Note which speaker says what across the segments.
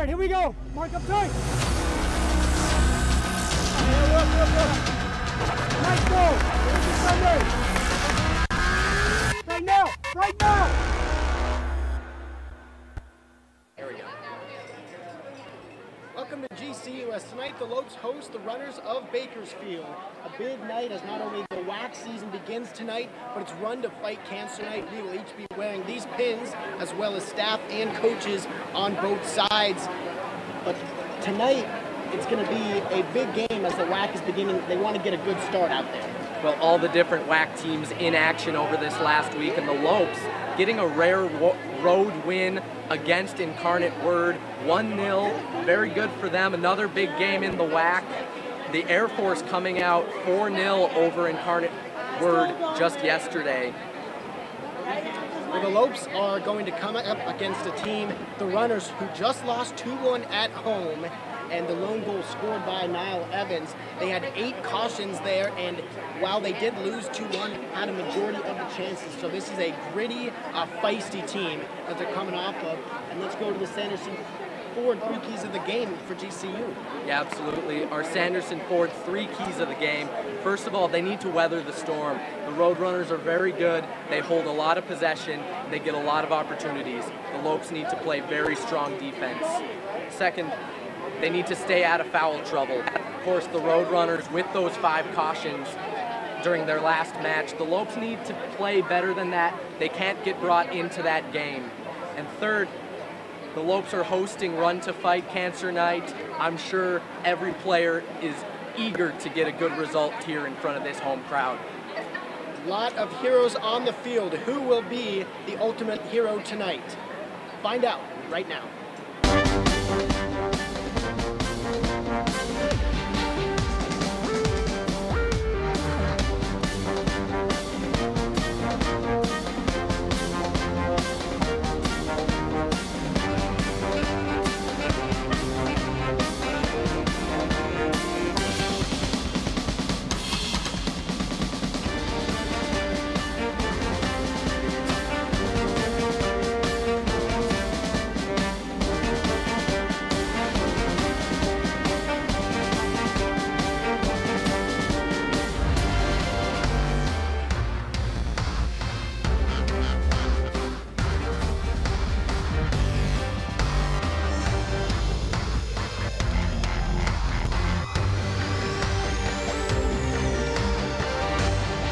Speaker 1: right, here we go. Mark up tight. Nice goal. Right now, right now.
Speaker 2: There we go. Welcome to GCU, as tonight the Lopes host the runners of Bakersfield. A big night as not only the wax season begins tonight, but it's Run to Fight Cancer Night. We will each be wearing these pins, as well as staff and coaches on both sides. But tonight, it's going to be a big game as the WAC is beginning. They want to get a good start out there.
Speaker 3: Well, all the different WAC teams in action over this last week, and the Lopes getting a rare road win against Incarnate Word, 1-0. Very good for them. Another big game in the WAC. The Air Force coming out 4-0 over Incarnate Word just yesterday.
Speaker 2: Well, the Lopes are going to come up against a team, the Runners, who just lost 2-1 at home, and the lone goal scored by Niall Evans. They had 8 cautions there, and while they did lose 2-1, had a majority of the chances. So this is a gritty, feisty team that they're coming off of. And let's go to the Sanderson Ford 3 keys of the game for GCU.
Speaker 3: Yeah, absolutely. Our Sanderson Ford 3 keys of the game. First of all, they need to weather the storm. The Roadrunners are very good. They hold a lot of possession. They get a lot of opportunities. The Lopes need to play very strong defense. Second, they need to stay out of foul trouble. Of course, the Roadrunners, with those 5 cautions during their last match, the Lopes need to play better than that. They can't get brought into that game. And third, the Lopes are hosting Run to Fight Cancer Night. I'm sure every player is eager to get a good result here in front of this home crowd.
Speaker 2: A lot of heroes on the field. Who will be the ultimate hero tonight? Find out right now.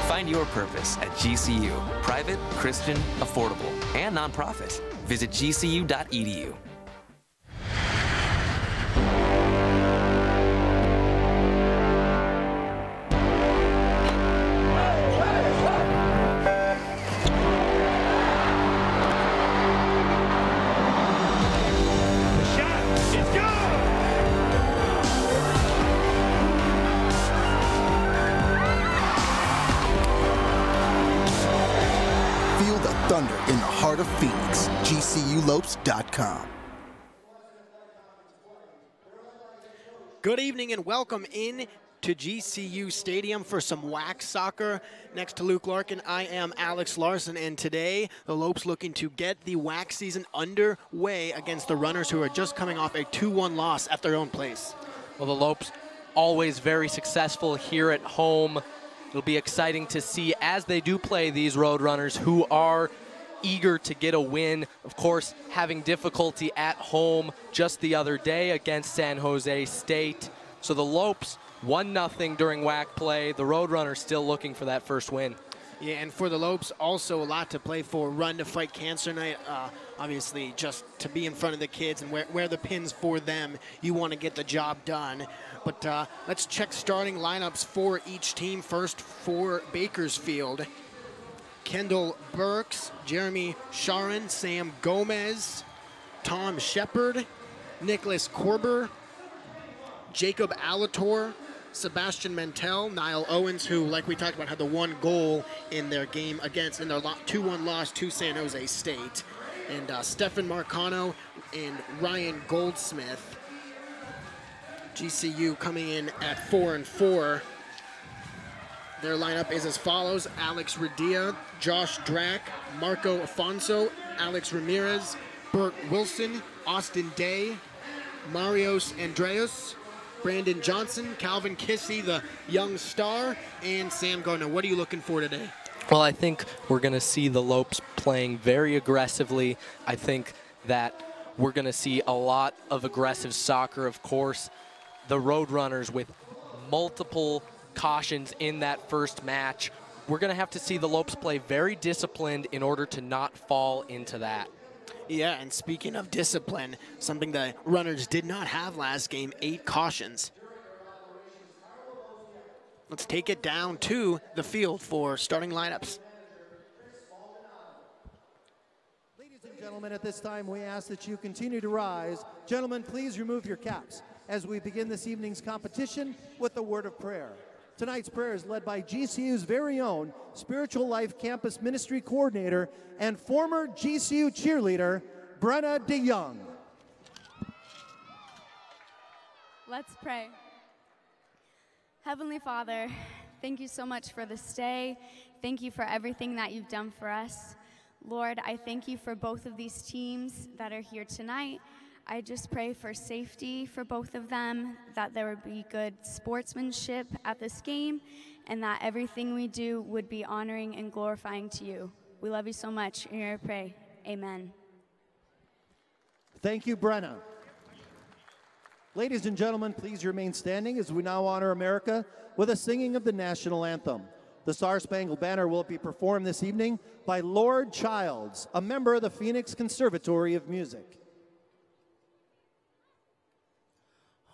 Speaker 4: Find your purpose at GCU. Private, Christian, affordable, and nonprofit. Visit gcu.edu.
Speaker 5: Thunder in the heart of Phoenix. GCULopes.com.
Speaker 2: Good evening and welcome in to GCU Stadium for some WAC soccer. Next to Luke Larkin, I am Alex Larson, and today the Lopes looking to get the WAC season underway against the Runners, who are just coming off a 2-1 loss at their own place.
Speaker 3: Well, the Lopes always very successful here at home. It'll be exciting to see as they do play these Roadrunners, who are eager to get a win. Of course, having difficulty at home just the other day against San Jose State. So the Lopes 1-0 during WAC play. The Roadrunners still looking for that first win.
Speaker 2: Yeah, and for the Lopes, also a lot to play for. Run to Fight Cancer Night, obviously just to be in front of the kids and wear the pins for them. You want to get the job done. But let's check starting lineups for each team. First for Bakersfield. Kendall Burks, Jeremy Sharon, Sam Gomez, Tom Shepard, Nicholas Korber, Jacob Latorre, Sebastian Mentel, Niall Owens, who, like we talked about, had the 1 goal in their game against, in their 2-1 loss to San Jose State, and Stephon Marcano and Ryan Goldsmith. GCU coming in at 4-4. Their lineup is as follows: Alex Radia, Josh Drack, Marco Afonso, Alex Ramirez, Bert Wilson, Austin Day, Marios Andreas, Brandon Johnson, Calvin Kissy, the young star, and Sam Gardner. What are you looking for today?
Speaker 3: Well, I think we're going to see the Lopes playing very aggressively. I think that we're going to see a lot of aggressive soccer. Of course, the Roadrunners with multiple cautions in that first match. We're going to have to see the Lopes play very disciplined in order to not fall into that.
Speaker 2: Yeah, and speaking of discipline, something the Runners did not have last game, 8 cautions. Let's take it down to the field for starting lineups.
Speaker 6: Ladies and gentlemen, at this time we ask that you continue to rise. Gentlemen, please remove your caps as we begin this evening's competition with a word of prayer. Tonight's prayer is led by GCU's very own Spiritual Life Campus Ministry Coordinator and former GCU cheerleader, Brenna DeYoung.
Speaker 7: Let's pray. Heavenly Father, thank you so much for this day. Thank you for everything that you've done for us. Lord, I thank you for both of these teams that are here tonight. I just pray for safety for both of them, that there would be good sportsmanship at this game, and that everything we do would be honoring and glorifying to you. We love you so much, and I pray, amen.
Speaker 6: Thank you, Brenna. Ladies and gentlemen, please remain standing as we now honor America with a singing of the national anthem. The Star-Spangled Banner will be performed this evening by Lord Childs, a member of the Phoenix Conservatory of Music.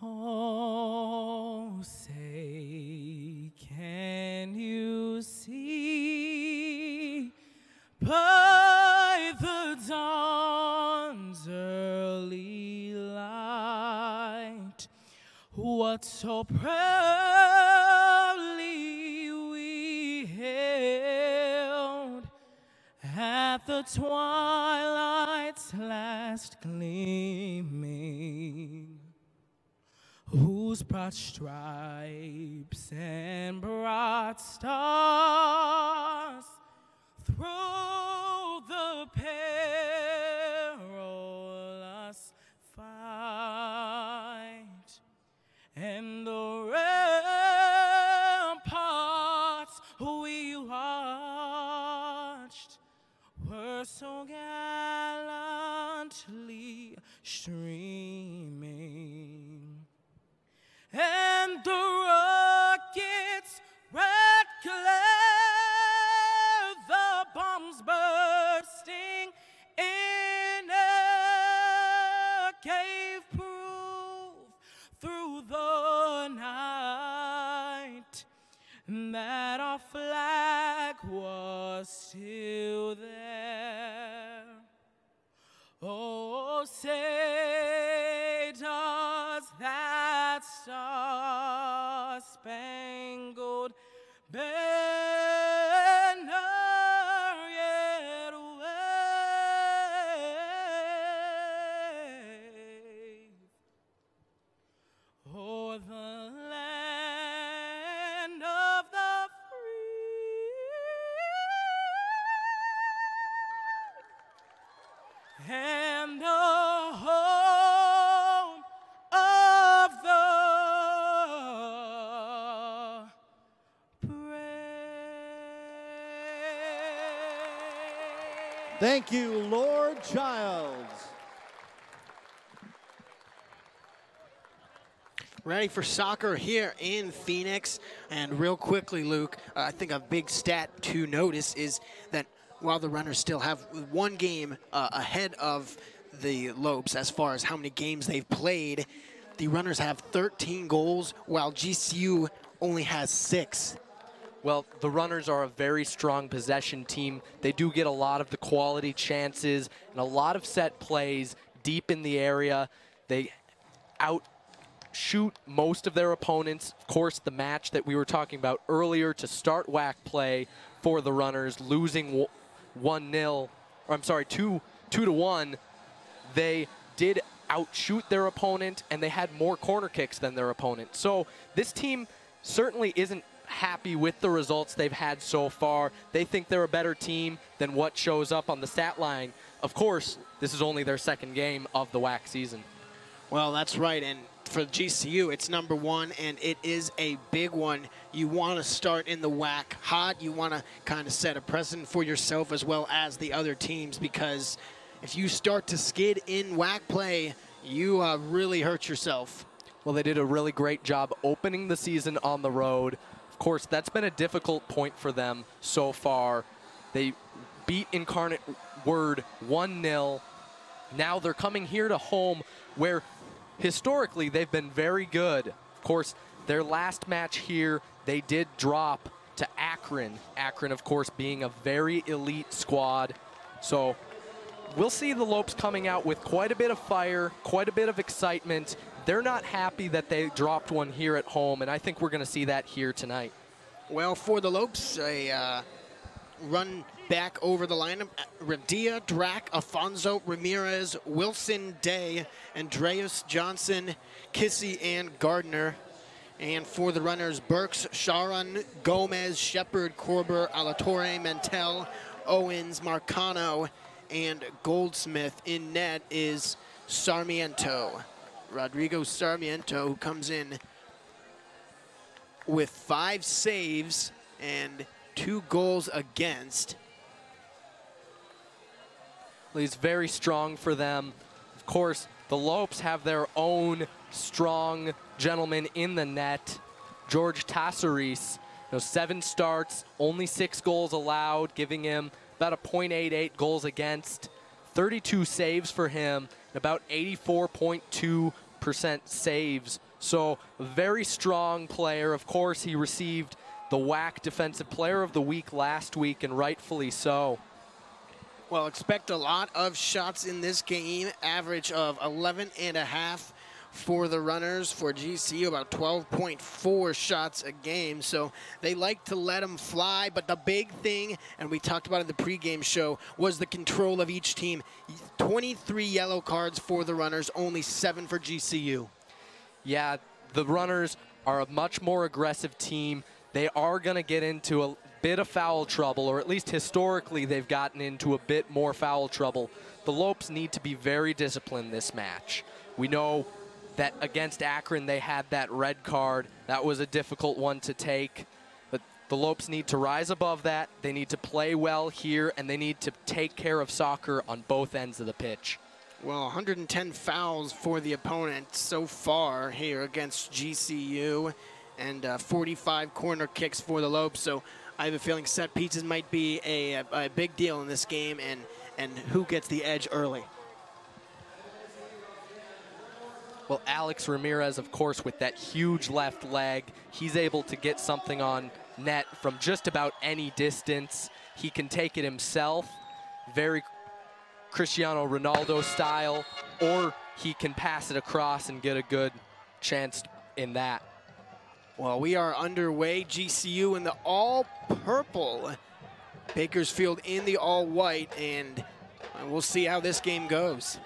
Speaker 8: Oh, say, can you see by the dawn's early light what so proudly we hailed at the twilight's last gleaming, whose broad stripes and broad stars through the perilous fight and the ramparts we watched were so gallantly streaming, and the rockets red glare, the bombs bursting in a cave proof through the night, that our flag was still there. Oh, say does that Star-Spangled Banner yet wave o'er the land of the free and the home of the brave.
Speaker 6: Thank you, Lord Childs.
Speaker 2: Ready for soccer here in Phoenix. And real quickly, Luke, I think a big stat to notice is that while the Runners still have one game ahead of the Lopes as far as how many games they've played, the Runners have 13 goals while GCU only has 6.
Speaker 3: Well, the Runners are a very strong possession team. They do get a lot of the quality chances and a lot of set plays deep in the area. They outshoot most of their opponents. Of course, the match that we were talking about earlier to start WAC play for the Runners, losing 1-0, or I'm sorry, 2-1, they did outshoot their opponent, and they had more corner kicks than their opponent. So this team certainly isn't happy with the results they've had so far. They think they're a better team than what shows up on the stat line. Of course, this is only their second game of the WAC season.
Speaker 2: Well, that's right, and for GCU, it's #1, and it is a big one. You want to start in the WAC hot. You want to kind of set a precedent for yourself as well as the other teams, because if you start to skid in WAC play, you really hurt yourself.
Speaker 3: Well, they did a really great job opening the season on the road. Of course, that's been a difficult point for them so far. They beat Incarnate Word 1-0. Now they're coming here to home where historically they've been very good. Of course, their last match here, they did drop to Akron. Akron, of course, being a very elite squad. So we'll see the Lopes coming out with quite a bit of fire, quite a bit of excitement. They're not happy that they dropped one here at home, and I think we're going to see that here tonight.
Speaker 2: Well, for the Lopes, a run back over the lineup: Radia, Drac, Afonso, Ramirez, Wilson, Day, Andreas, Johnson, Kissy, and Gardner. And for the runners, Burks, Sharon, Gomez, Shepard, Korber, Latorre, Mentel, Owens, Marcano, and Goldsmith. In net is Sarmiento. Rodrigo Sarmiento, who comes in with 5 saves and 2 goals against.
Speaker 3: He's very strong for them. Of course, the Lopes have their own strong gentleman in the net, George Tassaris. 7 starts, only 6 goals allowed, giving him about a .88 goals against, 32 saves for him, about 84.2% saves. So a very strong player. Of course, he received the WAC Defensive Player of the Week last week, and rightfully so.
Speaker 2: Well, expect a lot of shots in this game, average of 11.5 for the runners. For GCU, about 12.4 shots a game. So they like to let them fly. But the big thing, and we talked about it in the pregame show, was the control of each team. 23 yellow cards for the runners, only 7 for GCU.
Speaker 3: Yeah, the runners are a much more aggressive team. They are going to get into a bit of foul trouble, or at least historically they've gotten into a bit more foul trouble. The Lopes need to be very disciplined this match. We know that against Akron they had that red card. That was a difficult one to take. But the Lopes need to rise above that. They need to play well here, and they need to take care of soccer on both ends of the pitch.
Speaker 2: Well, 110 fouls for the opponent so far here against GCU, and 45 corner kicks for the Lopes. So I have a feeling set pieces might be a big deal in this game, and who gets the edge early.
Speaker 3: Well, Alex Ramirez, of course, with that huge left leg, he's able to get something on net from just about any distance. He can take it himself, very Cristiano Ronaldo style, or he can pass it across and get a good chance in that.
Speaker 2: Well, we are underway. GCU in the all-purple, Bakersfield in the all-white, and we'll see how this game goes.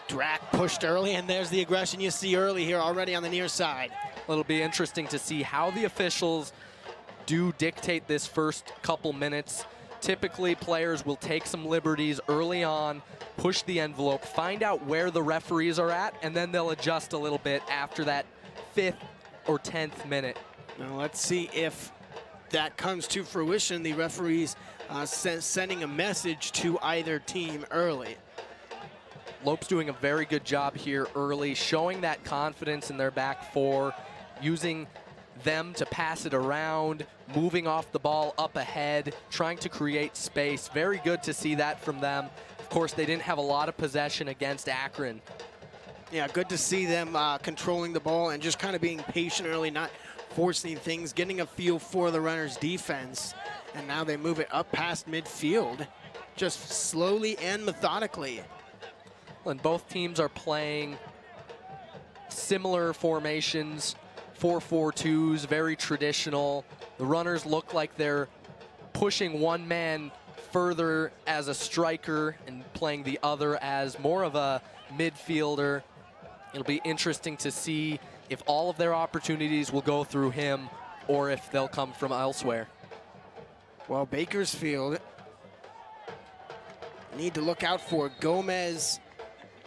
Speaker 2: Drac pushed early, and there's the aggression you see early here already on the near side.
Speaker 3: It'll be interesting to see how the officials do dictate this first couple minutes. Typically, players will take some liberties early on, push the envelope, find out where the referees are at, and then they'll adjust a little bit after that 5th or 10th minute.
Speaker 2: Now let's see if that comes to fruition. The referees sending a message to either team early.
Speaker 3: Lopes doing a very good job here early, showing that confidence in their back four, using them to pass it around, moving off the ball up ahead, trying to create space. Very good to see that from them. Of course, they didn't have a lot of possession against Akron.
Speaker 2: Yeah, good to see them controlling the ball and just kind of being patient early, not forcing things, getting a feel for the runners' defense. And now they move it up past midfield, just slowly and methodically.
Speaker 3: And both teams are playing similar formations, 4-4-2s, very traditional. The runners look like they're pushing one man further as a striker and playing the other as more of a midfielder. It'll be interesting to see if all of their opportunities will go through him or if they'll come from elsewhere.
Speaker 2: Well, Bakersfield need to look out for Gomez,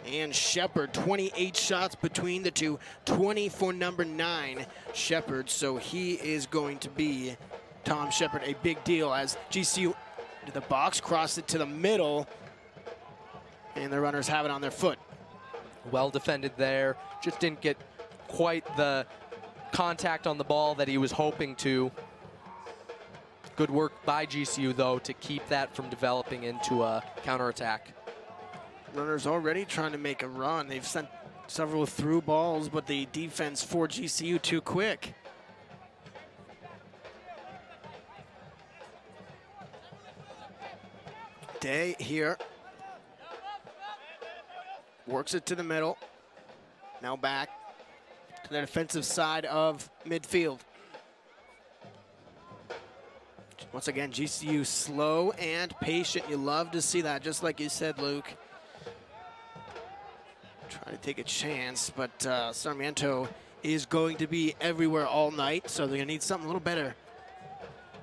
Speaker 2: and Shepard. 28 shots between the two, 20 for number 9, Shepard. So he is going to be, Tom Shepard, a big deal as GCU to the box, cross it to the middle, and the runners have it on their foot.
Speaker 3: Well defended there. Just didn't get quite the contact on the ball that he was hoping to. Good work by GCU, though, to keep that from developing into a counterattack.
Speaker 2: Runners already trying to make a run. They've sent several through balls, but the defense for GCU too quick. Day here. Works it to the middle. Now back to the defensive side of midfield. Once again, GCU slow and patient. You love to see that, just like you said, Luke. Trying to take a chance, but Sarmiento is going to be everywhere all night, so they're going to need something a little better.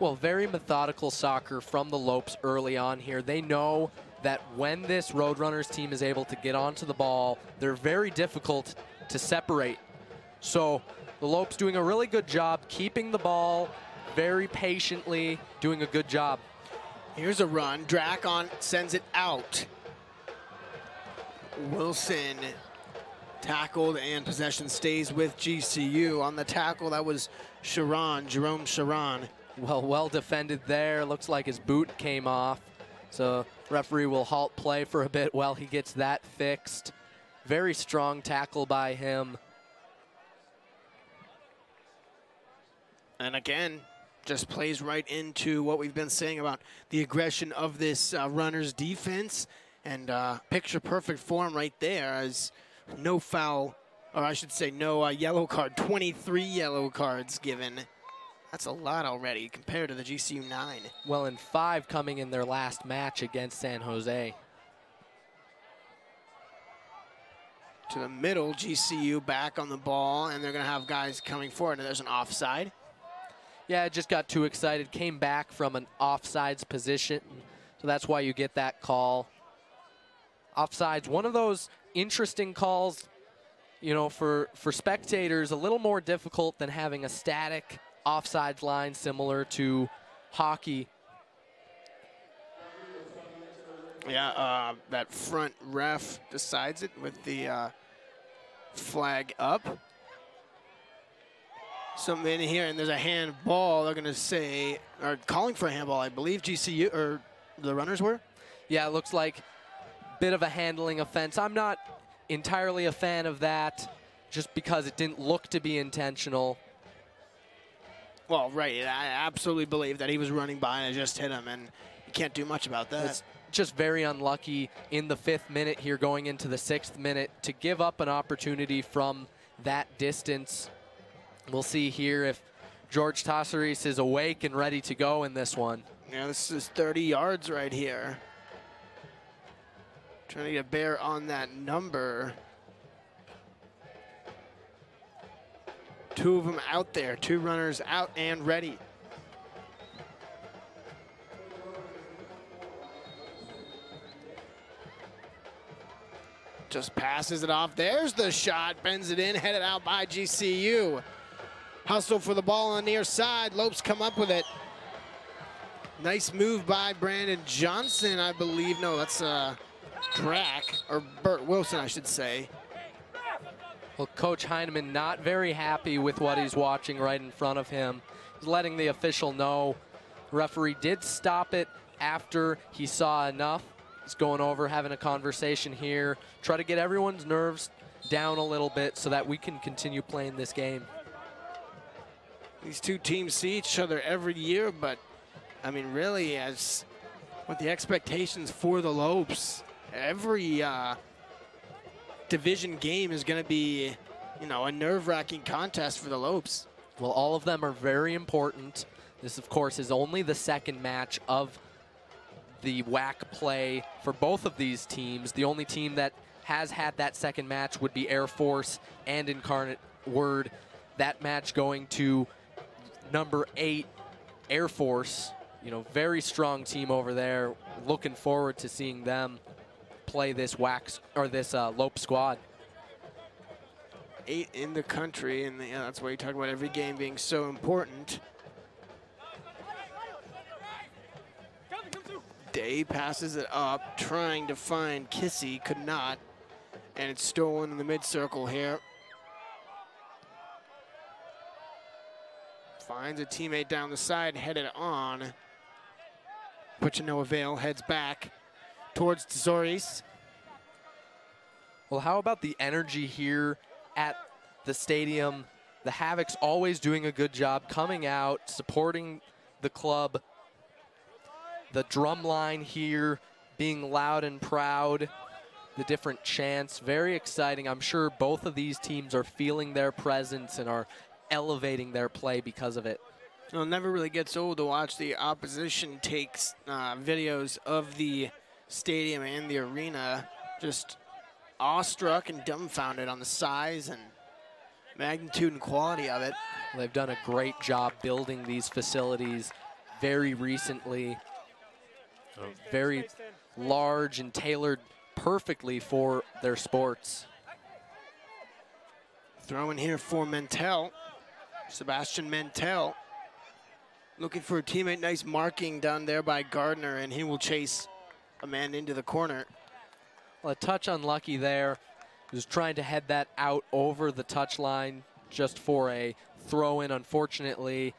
Speaker 3: Well, very methodical soccer from the Lopes early on here. They know that when this Roadrunners team is able to get onto the ball, they're very difficult to separate. So the Lopes doing a really good job keeping the ball very patiently, doing a good job.
Speaker 2: Here's a run. Dracon sends it out. Wilson tackled, and possession stays with GCU. On the tackle, that was Jerome Sharon.
Speaker 3: Well defended there. Looks like his boot came off. So referee will halt play for a bit while he gets that fixed. Very strong tackle by him.
Speaker 2: And again, just plays right into what we've been saying about the aggression of this Runners defense. And picture perfect form right there, as no foul, or I should say no yellow card, 23 yellow cards given. That's a lot already compared to the GCU 9.
Speaker 3: Well, and 5 coming in their last match against San Jose.
Speaker 2: To the middle, GCU back on the ball, and they're going to have guys coming forward, and there's an offside.
Speaker 3: Yeah, just got too excited, came back from an offsides position, so that's why you get that call. Offsides, one of those interesting calls, you know, for spectators, a little more difficult than having a static offsides line similar to hockey.
Speaker 2: Yeah, that front ref decides it with the flag up. Something in here, and there's a handball. They're going to say, or calling for a handball, I believe GCU, or the Runners were?
Speaker 3: Yeah, it looks like a bit of a handling offense. I'm not entirely a fan of that, just because it didn't look to be intentional.
Speaker 2: Well, right, I absolutely believe that he was running by and it just hit him, and you can't do much about that.
Speaker 3: It's just very unlucky in the 5th minute here, going into the 6th minute, to give up an opportunity from that distance. We'll see here if George Tassaris is awake and ready to go in this one.
Speaker 2: Yeah, this is 30 yards right here. Trying to get bear on that number. 2 of them out there, 2 runners out and ready. Just passes it off. There's the shot, bends it in, headed out by GCU. Hustle for the ball on the near side. Lopes come up with it. Nice move by Brandon Johnson, I believe. No, that's Drack, or Bert Wilson, I should say.
Speaker 3: Well, Coach Heineman not very happy with what he's watching right in front of him. He's letting the official know. The referee did stop it after he saw enough. He's going over, having a conversation here. Try to get everyone's nerves down a little bit so that we can continue playing this game.
Speaker 2: These 2 teams see each other every year, but I mean, really, as with the expectations for the Lopes, every division game is going to be, you know, a nerve-wracking contest for the Lopes.
Speaker 3: Well, all of them are very important. This, of course, is only the 2nd match of the WAC play for both of these teams. The only team that has had that 2nd match would be Air Force and Incarnate Word. That match going to number 8, Air Force. You know, very strong team over there. Looking forward to seeing them outplay this Lope squad.
Speaker 2: 8 in the country, and that's why you talk about every game being so important. Day passes it up, trying to find Kissy, could not, and it's stolen in the mid-circle here. Finds a teammate down the side, headed on, but to no avail, heads back towards Tesouris.
Speaker 3: Well, how about the energy here at the stadium? The Havoc's always doing a good job coming out, supporting the club. The drum line here being loud and proud, the different chants, very exciting. I'm sure both of these teams are feeling their presence and are elevating their play because of it.
Speaker 2: It never really gets old to watch the opposition takes videos of the stadium and the arena, just awestruck and dumbfounded on the size and magnitude and quality of it.
Speaker 3: They've done a great job building these facilities very recently. Very large and tailored perfectly for their sports.
Speaker 2: Throw in here for Mentel. Sebastian Mentel looking for a teammate. Nice marking done there by Gardner, and he will chase a man into the corner.
Speaker 3: Well, a touch unlucky there. He was trying to head that out over the touchline just for a throw-in. Unfortunately,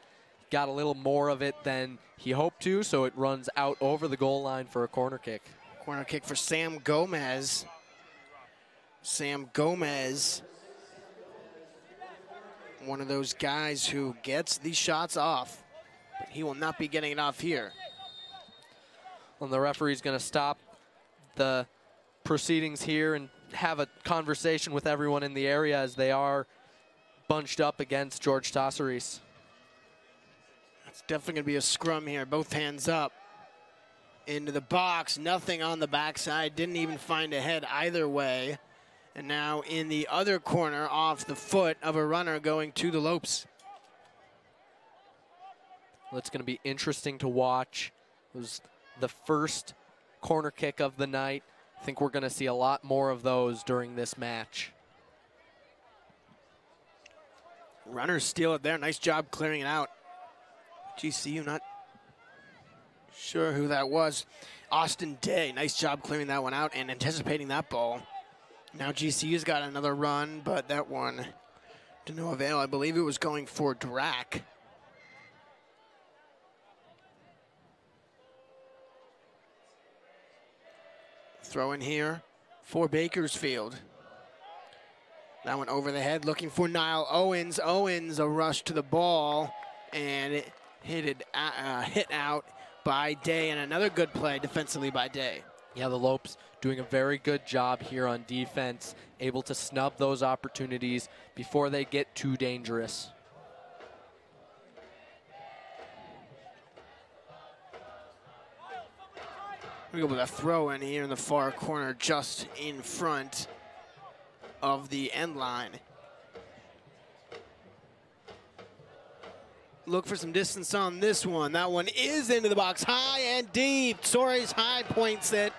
Speaker 3: got a little more of it than he hoped to, so it runs out over the goal line for a corner kick.
Speaker 2: Corner kick for Sam Gomez. Sam Gomez, one of those guys who gets these shots off, but he will not be getting it off here.
Speaker 3: Well, the referee's going to stop the proceedings here and have a conversation with everyone in the area as they are bunched up against George Tasseris.
Speaker 2: It's definitely going to be a scrum here. Both hands up. Into the box. Nothing on the backside. Didn't even find a head either way. And now in the other corner off the foot of a runner going to the Lopes.
Speaker 3: Well, it's going to be interesting to watch. It was the first corner kick of the night. I think we're going to see a lot more of those during this match.
Speaker 2: Runners steal it there. Nice job clearing it out. GCU, not sure who that was. Austin Day, nice job clearing that one out and anticipating that ball. Now GCU's got another run, but that one to no avail. I believe it was going for Drac. Throw in here for Bakersfield. That one over the head, looking for Niall Owens. Owens, a rush to the ball, and it hit out by Day, and another good play defensively by Day.
Speaker 3: Yeah, the Lopes doing a very good job here on defense, able to snub those opportunities before they get too dangerous.
Speaker 2: We go with a throw in here in the far corner, just in front of the end line. Look for some distance on this one. That one is into the box, high and deep. Soares high points it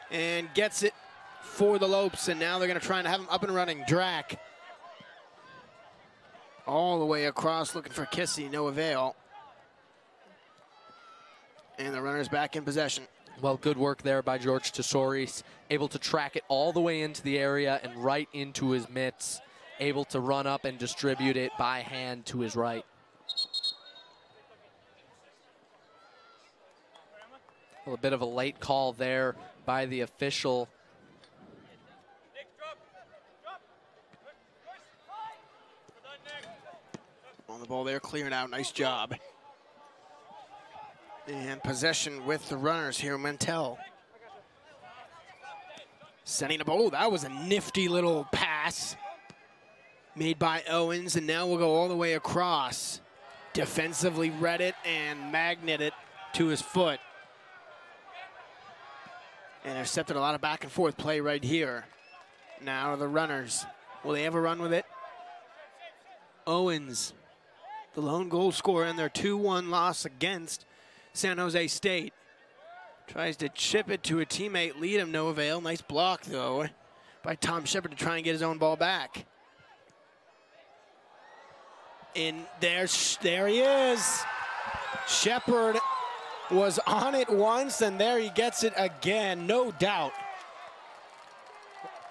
Speaker 2: and gets it for the Lopes, and now they're going to try and have him up and running. Drac all the way across, looking for Kissy, no avail. And the runner's back in possession.
Speaker 3: Well, good work there by George Tesouris, able to track it all the way into the area and right into his mitts, able to run up and distribute it by hand to his right. Well, a bit of a late call there by the official.
Speaker 2: On the ball there, cleared out, nice job. And possession with the runners here, Mentel. Setting up, oh, that was a nifty little pass made by Owens, and now we'll go all the way across. Defensively read it and magnet it to his foot. Intercepted a lot of back and forth play right here. Now the runners, will they ever run with it? Owens, the lone goal scorer in their 2-1 loss against San Jose State. Tries to chip it to a teammate, lead him, no avail. Nice block, though, by Tom Shepard to try and get his own ball back. And there he is. Shepard was on it once, and there he gets it again, no doubt.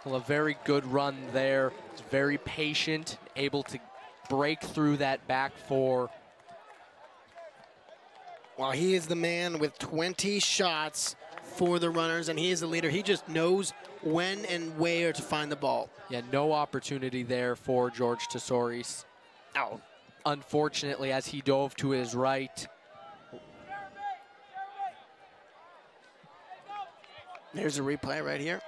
Speaker 3: Well, a very good run there. He's very patient, able to break through that back four.
Speaker 2: Well, he is the man with 20 shots for the runners, and he is the leader. He just knows when and where to find the ball.
Speaker 3: Yeah, no opportunity there for George Tesouris.
Speaker 2: Oh.
Speaker 3: Unfortunately, as he dove to his right.
Speaker 2: There's a replay right here.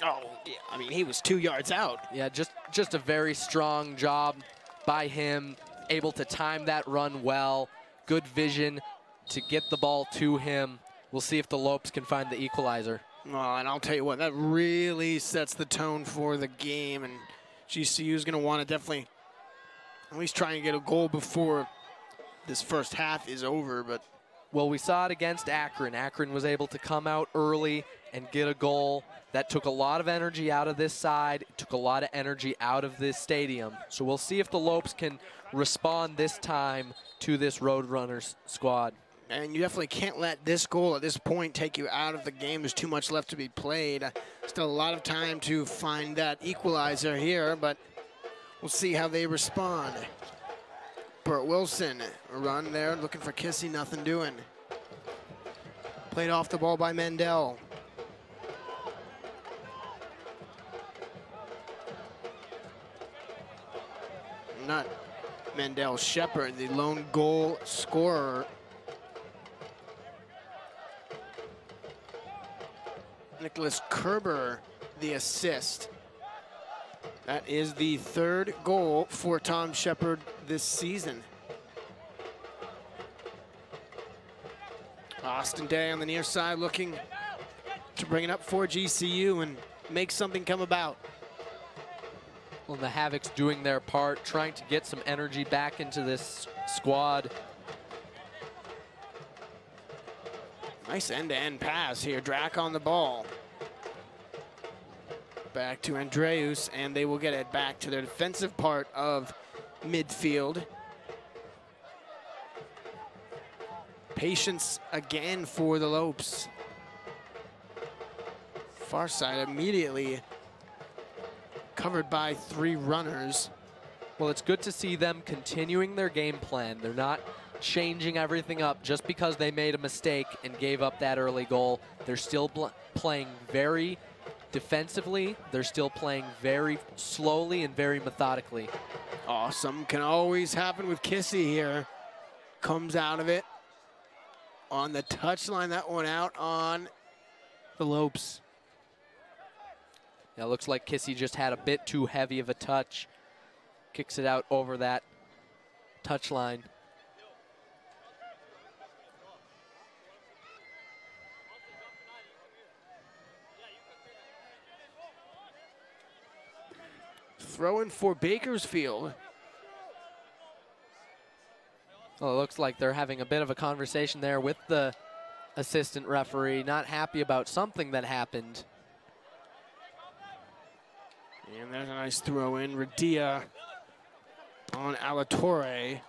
Speaker 2: Oh, yeah, I mean, he was 2 yards out.
Speaker 3: Yeah, just a very strong job by him, able to time that run well. Good vision to get the ball to him. We'll see if the Lopes can find the equalizer.
Speaker 2: Well, and I'll tell you what, that really sets the tone for the game, and GCU is going to want to definitely at least try and get a goal before this first half is over. But
Speaker 3: well, we saw it against Akron. Akron was able to come out early and get a goal. That took a lot of energy out of this side. It took a lot of energy out of this stadium. So we'll see if the Lopes can respond this time to this Roadrunners squad.
Speaker 2: And you definitely can't let this goal at this point take you out of the game. There's too much left to be played. Still a lot of time to find that equalizer here, but we'll see how they respond. Burt Wilson, a run there, looking for Kissy, nothing doing. Played off the ball by Mendel. Not Mendel, Shepard, the lone goal scorer. Nicholas Kerber, the assist. That is the third goal for Tom Shepard this season. Austin Day on the near side looking to bring it up for GCU and make something come about.
Speaker 3: Well, the Havocs doing their part, trying to get some energy back into this squad.
Speaker 2: Nice end-to-end pass here. Drac on the ball. Back to Andreus, and they will get it back to their defensive part of midfield. Patience again for the Lopes. Far side immediately covered by 3 runners.
Speaker 3: Well, it's good to see them continuing their game plan. They're not changing everything up just because they made a mistake and gave up that early goal. They're still playing very defensively. They're still playing very slowly and very methodically.
Speaker 2: Awesome. Can always happen with Kissy here. Comes out of it on the touchline. That one out on the Lopes.
Speaker 3: Yeah, it looks like Kissy just had a bit too heavy of a touch. Kicks it out over that touchline.
Speaker 2: Throw in for Bakersfield.
Speaker 3: Well, it looks like they're having a bit of a conversation there with the assistant referee, not happy about something that happened.
Speaker 2: And there's a nice throw in. Radia on Latorre.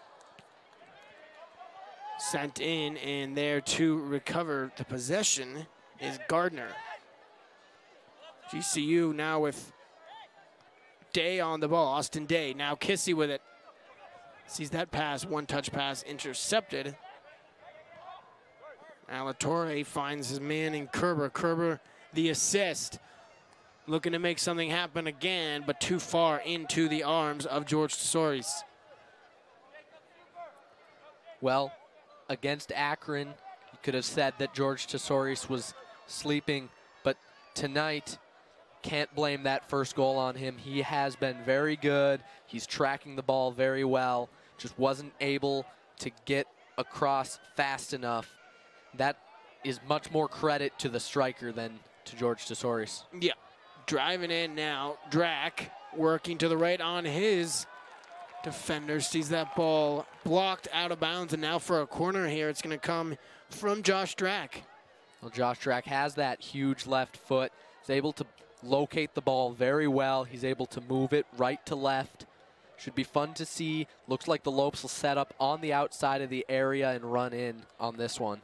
Speaker 2: Sent in, and there to recover the possession is Gardner. GCU now with Day on the ball. Austin Day, now Kissy with it. Sees that pass, one-touch pass intercepted. Latorre finds his man in Kerber. Kerber, the assist. Looking to make something happen again, but too far into the arms of George Tesouris.
Speaker 3: Well, against Akron, you could have said that George Tesouris was sleeping, but tonight, can't blame that first goal on him. He has been very good. He's tracking the ball very well. Just wasn't able to get across fast enough. That is much more credit to the striker than to George Tesouris.
Speaker 2: Yeah. Driving in now, Drac working to the right on his Defender sees that ball blocked out of bounds, and now for a corner here, it's going to come from Josh Drack.
Speaker 3: Well, Josh Drack has that huge left foot. He's able to locate the ball very well. He's able to move it right to left. Should be fun to see. Looks like the Lopes will set up on the outside of the area and run in on this one.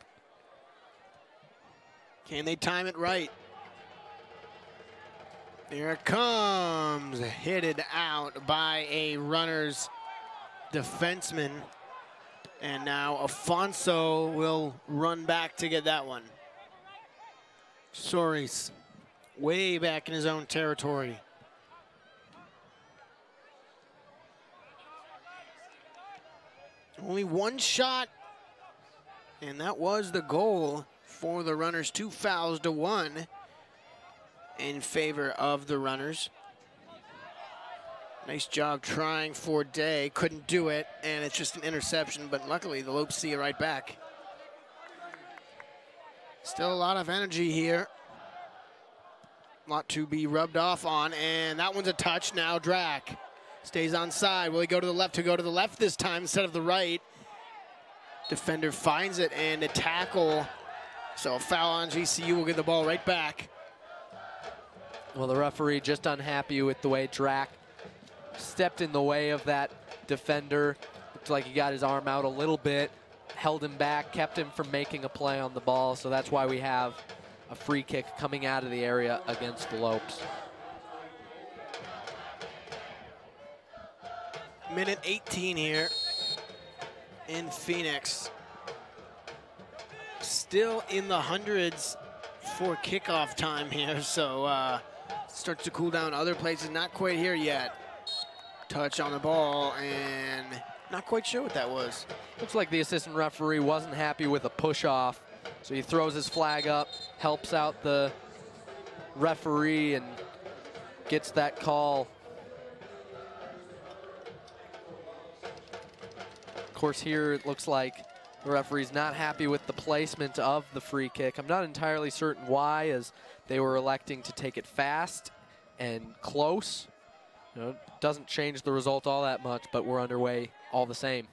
Speaker 2: Can they time it right? There it comes, hit it out by a runner's defenseman. And now Afonso will run back to get that one. Soris way back in his own territory. Only one shot, and that was the goal for the runners. 2 fouls to 1 in favor of the runners. Nice job trying for Day. Couldn't do it, and it's just an interception, but luckily the Lopes see it right back. Still a lot of energy here. A lot to be rubbed off on, and that one's a touch. Now Drack stays on side. Will he go to the left? To go to the left this time instead of the right. Defender finds it, and a tackle. So a foul on GCU will get the ball right back.
Speaker 3: Well, the referee just unhappy with the way Drack stepped in the way of that defender. Looked like he got his arm out a little bit, held him back, kept him from making a play on the ball. So that's why we have a free kick coming out of the area against the Lopes.
Speaker 2: Minute 18 here in Phoenix. Still in the hundreds for kickoff time here, so starts to cool down other places. Not quite here yet. Touch on the ball, and not quite sure what that was.
Speaker 3: Looks like the assistant referee wasn't happy with a push-off, so he throws his flag up, helps out the referee, and gets that call. Of course, here it looks like the referee's not happy with the placement of the free kick. I'm not entirely certain why, as they were electing to take it fast and close. You know, it doesn't change the result all that much, but we're underway all the same.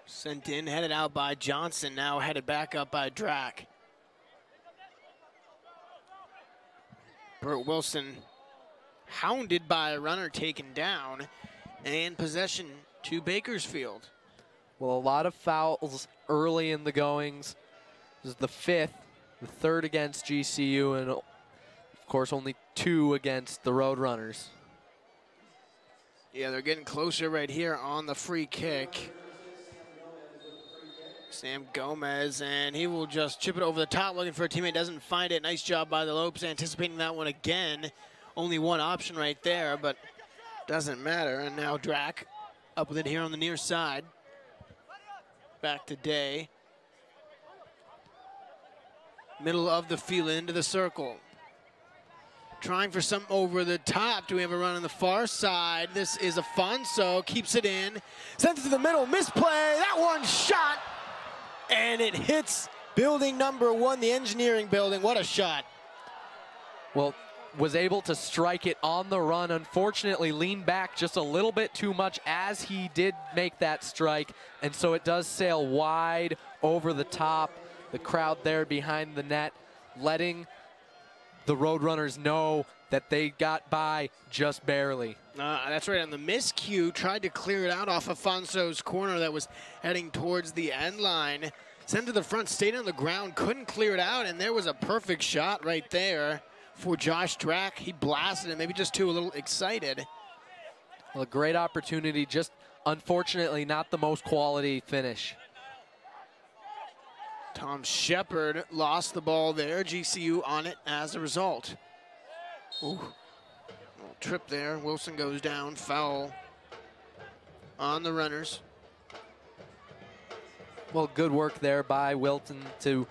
Speaker 2: Sent in, headed out by Johnson, now headed back up by Drack. Burt Wilson hounded by a runner taken down, and possession to Bakersfield.
Speaker 3: Well, a lot of fouls early in the goings. This is the 5th, the 3rd against GCU, and of course only 2 against the Roadrunners.
Speaker 2: Yeah, they're getting closer right here on the free kick. Sam Gomez, and he will just chip it over the top, looking for a teammate, doesn't find it. Nice job by the Lopes, anticipating that one again. Only one option right there, but doesn't matter. And now Drack up with it here on the near side. Back to Day. Middle of the field into the circle. Trying for some over the top. Do we have a run on the far side? This is Afonso, keeps it in. Sends it to the middle, misplay, that one shot. And it hits building number 1, the engineering building. What a shot.
Speaker 3: Well, was able to strike it on the run. Unfortunately, leaned back just a little bit too much as he did make that strike. And so it does sail wide over the top. The crowd there behind the net, letting the Roadrunners know that they got by just barely.
Speaker 2: That's right, on the miscue, tried to clear it out off Afonso's corner that was heading towards the end line. Sent to the front, stayed on the ground, couldn't clear it out, and there was a perfect shot right there for Josh Drack. He blasted it, maybe just too a little excited.
Speaker 3: Well, a great opportunity, just unfortunately not the most quality finish.
Speaker 2: Tom Shepard lost the ball there. GCU on it as a result. Ooh, little trip there. Wilson goes down, foul on the runners.
Speaker 3: Well, good work there by Wilton to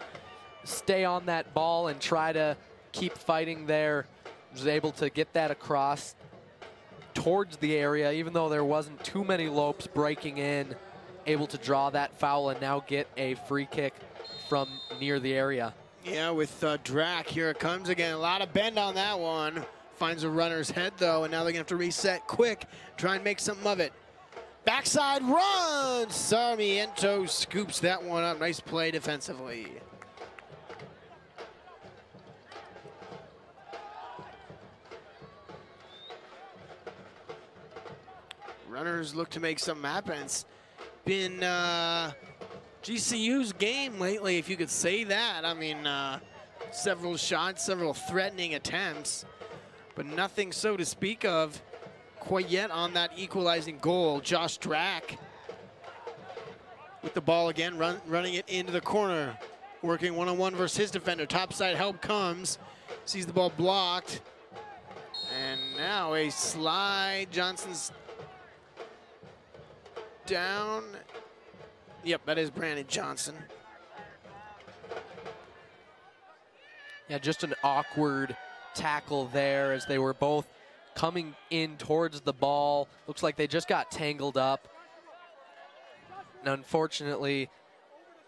Speaker 3: stay on that ball and try to keep fighting there. Was able to get that across towards the area, even though there wasn't too many Lopes breaking in, able to draw that foul and now get a free kick from near the area.
Speaker 2: Yeah, with Drack, here it comes again. A lot of bend on that one. Finds a runner's head though, and now they're gonna have to reset quick, try and make something of it. Backside run! Sarmiento scoops that one up. Nice play defensively. Runners look to make something happen. It's been GCU's game lately, if you could say that. I mean, several shots, several threatening attempts, but nothing so to speak of quite yet on that equalizing goal. Josh Drack with the ball again, running it into the corner, working one-on-one versus his defender. Topside help comes, sees the ball blocked, and now a slide. Johnson's down. Yep, that is Brandon Johnson.
Speaker 3: Yeah, just an awkward tackle there as they were both coming in towards the ball. Looks like they just got tangled up. And unfortunately,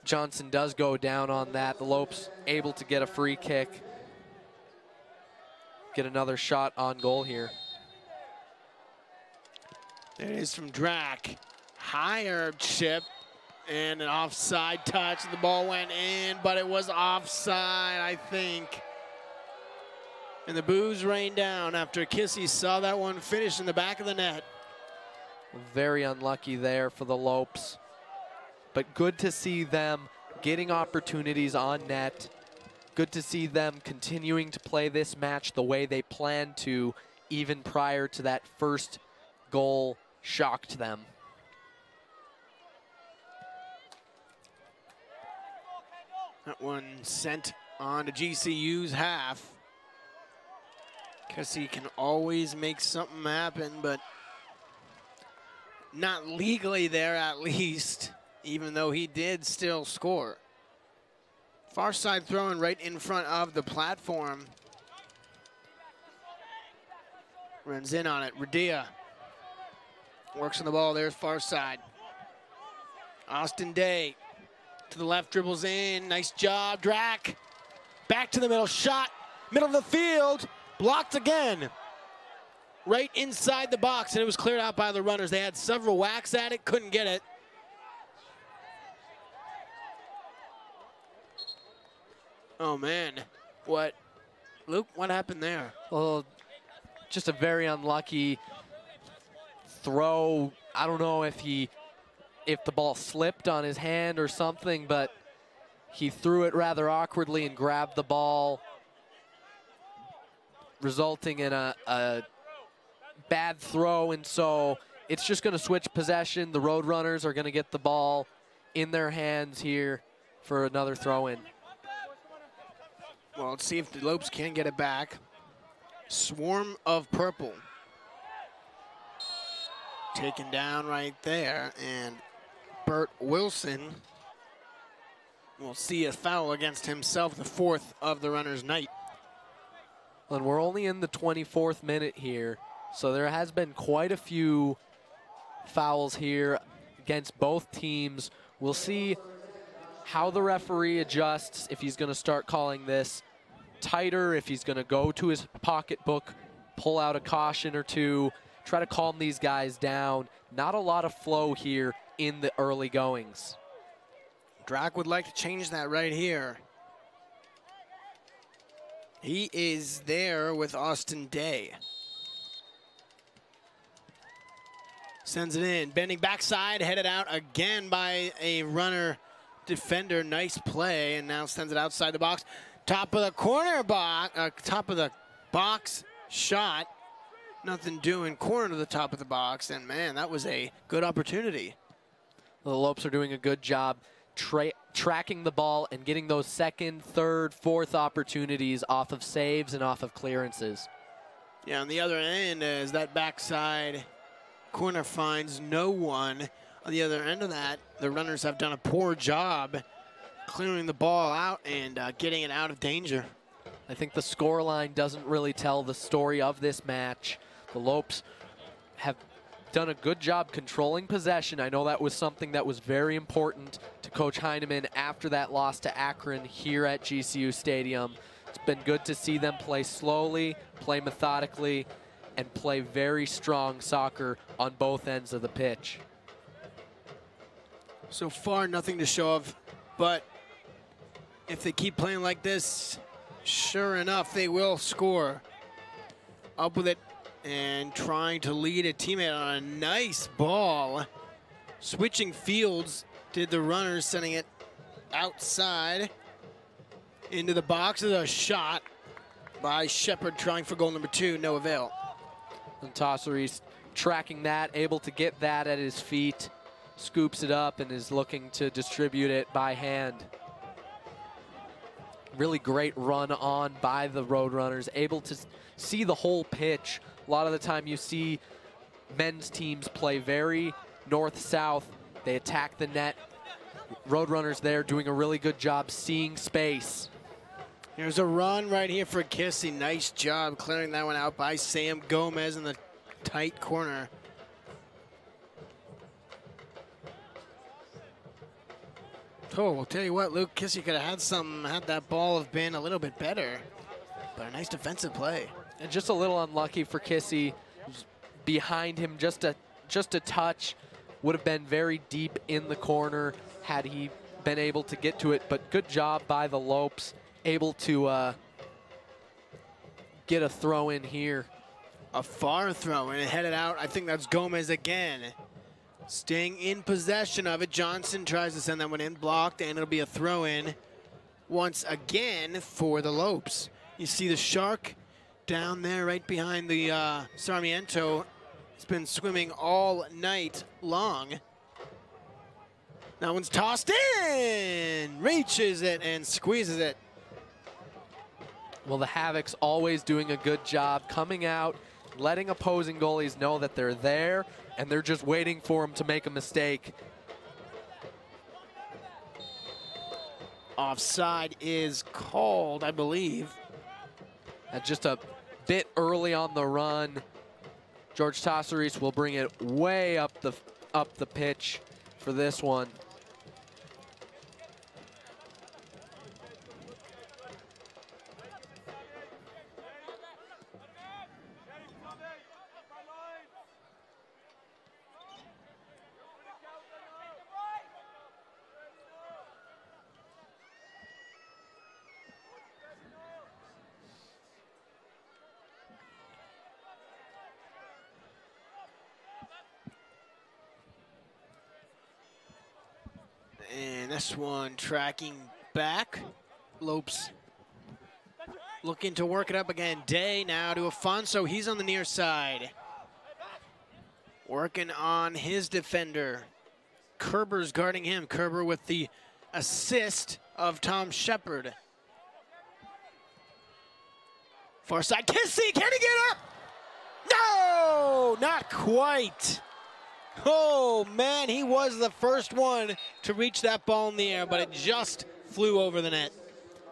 Speaker 3: Johnson does go down on that. The Lopes able to get a free kick. Get another shot on goal here.
Speaker 2: There it is from Drack. Higher chip and an offside touch. The ball went in, but it was offside, I think. And the boos rained down after Kissy saw that one finish in the back of the net.
Speaker 3: Very unlucky there for the Lopes. But good to see them getting opportunities on net. Good to see them continuing to play this match the way they planned to, even prior to that first goal shocked them.
Speaker 2: That one sent on to GCU's half. Kissy can always make something happen, but not legally there at least, even though he did still score. Far side throwing right in front of the platform. Runs in on it. Radia works on the ball. There's far side. Austin Day to the left, dribbles in. Nice job, Drack. Back to the middle, shot. Middle of the field, blocked again. Right inside the box, and it was cleared out by the runners. They had several whacks at it, couldn't get it. Oh man, what? Luke, what happened there?
Speaker 3: Well, just a very unlucky throw. I don't know if the ball slipped on his hand or something, but he threw it rather awkwardly and grabbed the ball, resulting in a bad throw. And so it's just going to switch possession. The Roadrunners are going to get the ball in their hands here for another throw-in.
Speaker 2: Well, let's see if the Lopes can get it back. Swarm of purple. Taken down right there, and Bert Wilson will see a foul against himself, the fourth of the Runners' night.
Speaker 3: And we're only in the 24th minute here, so there has been quite a few fouls here against both teams. We'll see how the referee adjusts, if he's going to start calling this tighter, if he's going to go to his pocketbook, pull out a caution or two, try to calm these guys down. Not a lot of flow here in the early goings.
Speaker 2: Drack would like to change that right here. He is there with Austin Day. Sends it in, bending backside, headed out again by a runner defender. Nice play, and now sends it outside the box. Top of the corner box, top of the box shot. Nothing doing, corner to the top of the box, and man, that was a good opportunity.
Speaker 3: The Lopes are doing a good job tracking the ball and getting those second, third, fourth opportunities off of saves and off of clearances.
Speaker 2: Yeah, on the other end, as that backside corner finds no one. On the other end of that, the Runners have done a poor job clearing the ball out and getting it out of danger.
Speaker 3: I think the scoreline doesn't really tell the story of this match. The Lopes have done a good job controlling possession. I know that was something that was very important to Coach Heineman after that loss to Akron here at GCU Stadium. It's been good to see them play slowly, play methodically, and play very strong soccer on both ends of the pitch.
Speaker 2: So far, nothing to show of, but if they keep playing like this, sure enough, they will score. Up with it and trying to lead a teammate on a nice ball. Switching fields did the runners, sending it outside into the box. Is a shot by Shepard trying for goal number 2, no avail.
Speaker 3: And Tossery's tracking that, able to get that at his feet, scoops it up and is looking to distribute it by hand. Really great run on by the Roadrunners, able to see the whole pitch. A lot of the time you see men's teams play very north-south. They attack the net. Roadrunners there doing a really good job seeing space.
Speaker 2: Here's a run right here for Kissy. Nice job clearing that one out by Sam Gomez in the tight corner. Oh, I'll tell you what, Luke, Kissy could have had something, had that ball have been a little bit better. But a nice defensive play.
Speaker 3: And just a little unlucky for Kissy. Behind him, just a touch. Would have been very deep in the corner had he been able to get to it. But good job by the Lopes, able to get a throw in here.
Speaker 2: A far throw and headed out. I think that's Gomez again. Staying in possession of it. Johnson tries to send that one in, blocked, and it'll be a throw in once again for the Lopes. You see the Shark down there right behind the Sarmiento. It's been swimming all night long. That one's tossed in, reaches it and squeezes it.
Speaker 3: Well, the Havoc's always doing a good job coming out, letting opposing goalies know that they're there, and they're just waiting for them to make a mistake.
Speaker 2: Offside is called, I believe.
Speaker 3: And just a bit early on the run. George Tosseries will bring it way up the pitch for this one.
Speaker 2: And this one tracking back. Lopes looking to work it up again. Day now to Afonso. He's on the near side. Working on his defender. Kerber's guarding him. Kerber with the assist of Tom Shepard. Far side, Kissy, can he get up? No, not quite. Oh man, he was the first one to reach that ball in the air, but it just flew over the net.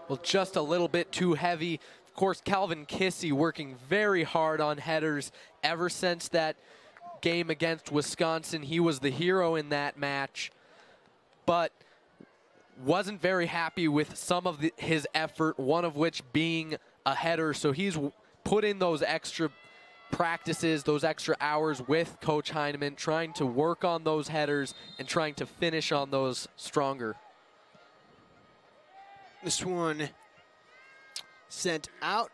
Speaker 3: Well, just a little bit too heavy. Of course, Calvin Kissy working very hard on headers ever since that game against Wisconsin. He was the hero in that match, but wasn't very happy with some of his effort, one of which being a header. So he's put in those extra practices, those extra hours with Coach Heineman, trying to work on those headers and trying to finish on those stronger.
Speaker 2: This one sent out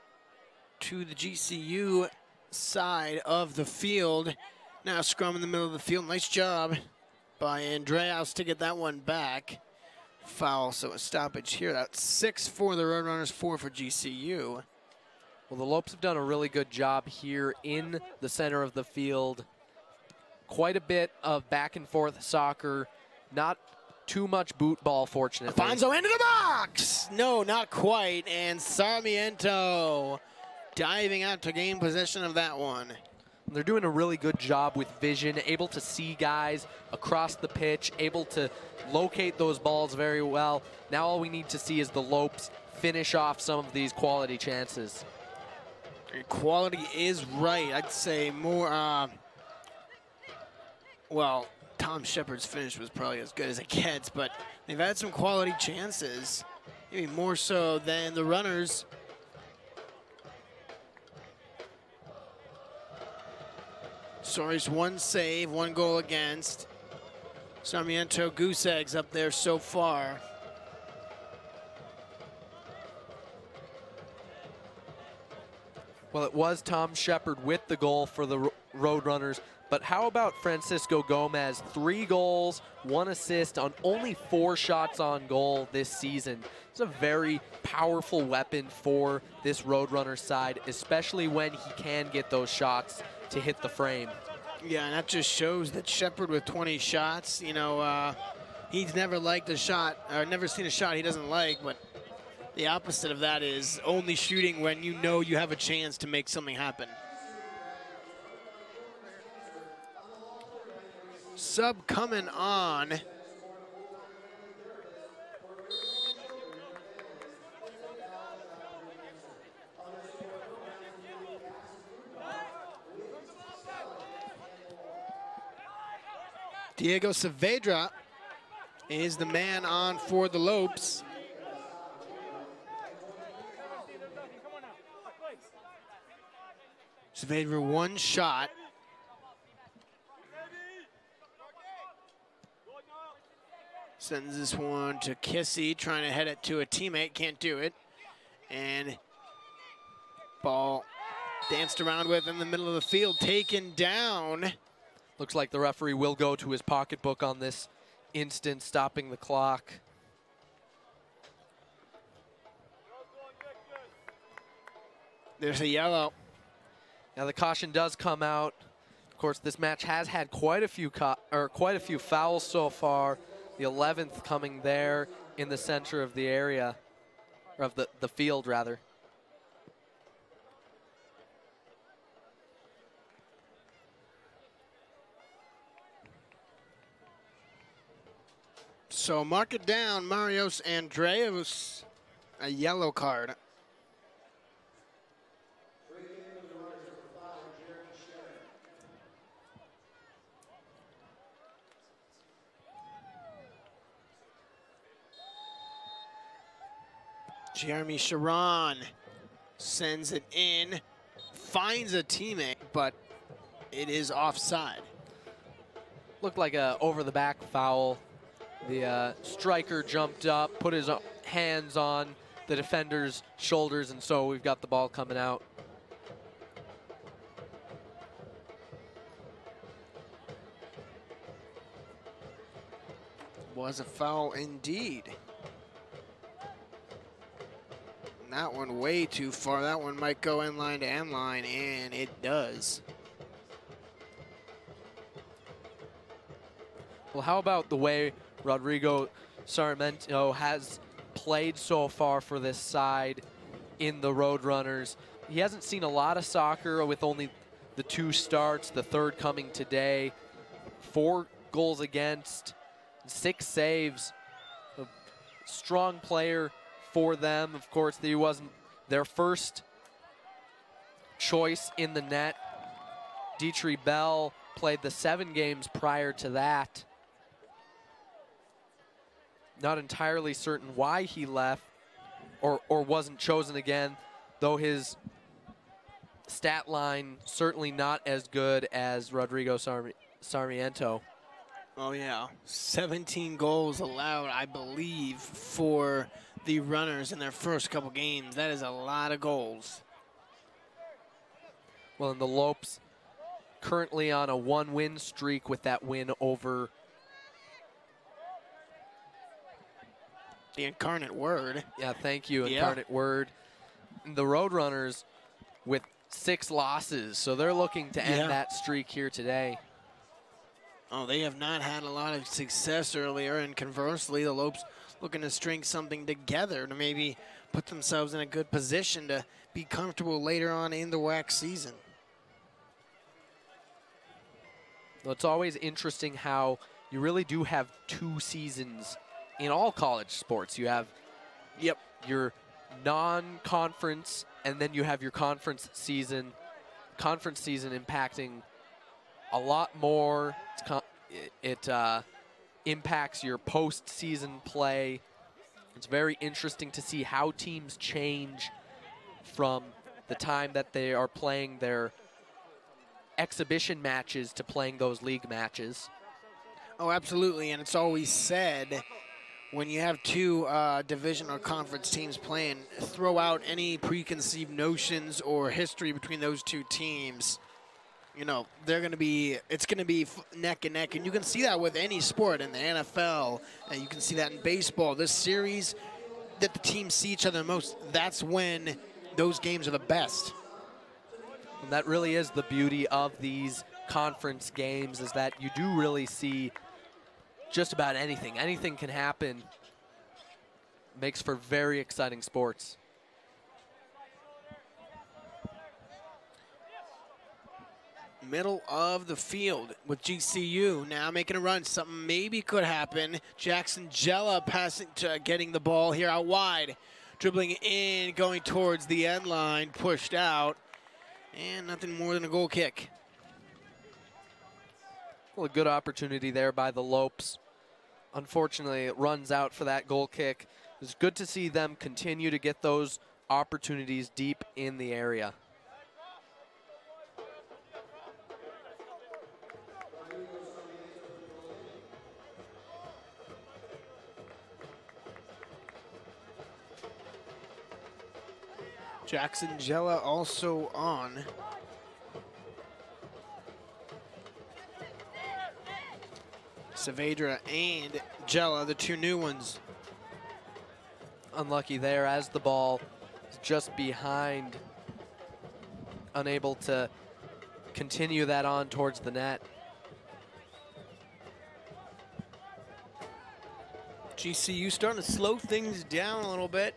Speaker 2: to the GCU side of the field. Now scrum in the middle of the field. Nice job by Andreas to get that one back. Foul, so a stoppage here. That's 6 for the Roadrunners, 4 for GCU.
Speaker 3: Well, the Lopes have done a really good job here in the center of the field. Quite a bit of back and forth soccer. Not too much boot ball, fortunately.
Speaker 2: Afonso into the box! No, not quite. And Sarmiento diving out to gain possession of that one.
Speaker 3: They're doing a really good job with vision, able to see guys across the pitch, able to locate those balls very well. Now all we need to see is the Lopes finish off some of these quality chances.
Speaker 2: Quality is right. I'd say more, well, Tom Shepard's finish was probably as good as it gets, but they've had some quality chances, maybe more so than the Runners. Sorry's one save, 1 goal against. Sarmiento goose eggs up there so far.
Speaker 3: Well, it was Tom Shepard with the goal for the Roadrunners, but how about Francisco Gomez? 3 goals, 1 assist on only 4 shots on goal this season. It's a very powerful weapon for this Roadrunner side, especially when he can get those shots to hit the frame.
Speaker 2: Yeah, and that just shows that Shepard with 20 shots, you know, he's never liked a shot, or never seen a shot he doesn't like, but the opposite of that is only shooting when you know you have a chance to make something happen. Sub coming on. Diego Saavedra is the man on for the Lopes. Saavedra 1 shot. Sends this one to Kissy, trying to head it to a teammate, can't do it. And ball danced around with in the middle of the field, taken down.
Speaker 3: Looks like the referee will go to his pocketbook on this instance, stopping the clock.
Speaker 2: There's a yellow.
Speaker 3: Now the caution does come out. Of course, this match has had quite a few fouls so far. The 11th coming there in the center of the area, or of the field rather.
Speaker 2: So mark it down, Marios Andreos, a yellow card. Jeremy Sharon sends it in, finds a teammate, but it is offside.
Speaker 3: Looked like a over-the-back foul. The striker jumped up, put his hands on the defender's shoulders, and so we've got the ball coming out.
Speaker 2: Was a foul indeed. And that one way too far. That one might go end line to end line, and it does.
Speaker 3: Well, how about the way Rodrigo Sarmiento has played so far for this side in the Roadrunners? He hasn't seen a lot of soccer with only the 2 starts, the 3rd coming today. 4 goals against, 6 saves. A strong player for them. Of course, he wasn't their first choice in the net. Dietrich Bell played the 7 games prior to that. Not entirely certain why he left or wasn't chosen again, though his stat line certainly not as good as Rodrigo Sarmiento.
Speaker 2: Oh yeah, 17 goals allowed, I believe, for the Runners in their first couple games. That is a lot of goals.
Speaker 3: Well, and the Lopes currently on a 1-win streak with that win over
Speaker 2: the Incarnate Word.
Speaker 3: Yeah, thank you, Incarnate Word. And the Roadrunners with 6 losses, so they're looking to end that streak here today.
Speaker 2: Oh, they have not had a lot of success earlier, and conversely, the Lopes looking to string something together to maybe put themselves in a good position to be comfortable later on in the WAC season.
Speaker 3: Well, it's always interesting how you really do have 2 seasons in all college sports. You have your non-conference, and then you have your conference season. Conference season impacting a lot more. It impacts your postseason play. It's very interesting to see how teams change from the time that they are playing their exhibition matches to playing those league matches.
Speaker 2: Oh, absolutely, and it's always said when you have two division or conference teams playing, throw out any preconceived notions or history between those two teams. You know, it's going to be neck and neck, and you can see that with any sport in the NFL, and you can see that in baseball. This series that the teams see each other the most, that's when those games are the best.
Speaker 3: And that really is the beauty of these conference games, is that you do really see just about anything. Anything can happen. Makes for very exciting sports.
Speaker 2: Middle of the field with GCU now making a run. Something maybe could happen. Jackson Jella passing to getting the ball here out wide. Dribbling in, going towards the end line, pushed out. And nothing more than a goal kick.
Speaker 3: Well, a good opportunity there by the Lopes. Unfortunately, it runs out for that goal kick. It's good to see them continue to get those opportunities deep in the area.
Speaker 2: Jackson Jella also on. Saavedra and Jella, the two new ones.
Speaker 3: Unlucky there as the ball is just behind. Unable to continue that on towards the net.
Speaker 2: GCU starting to slow things down a little bit.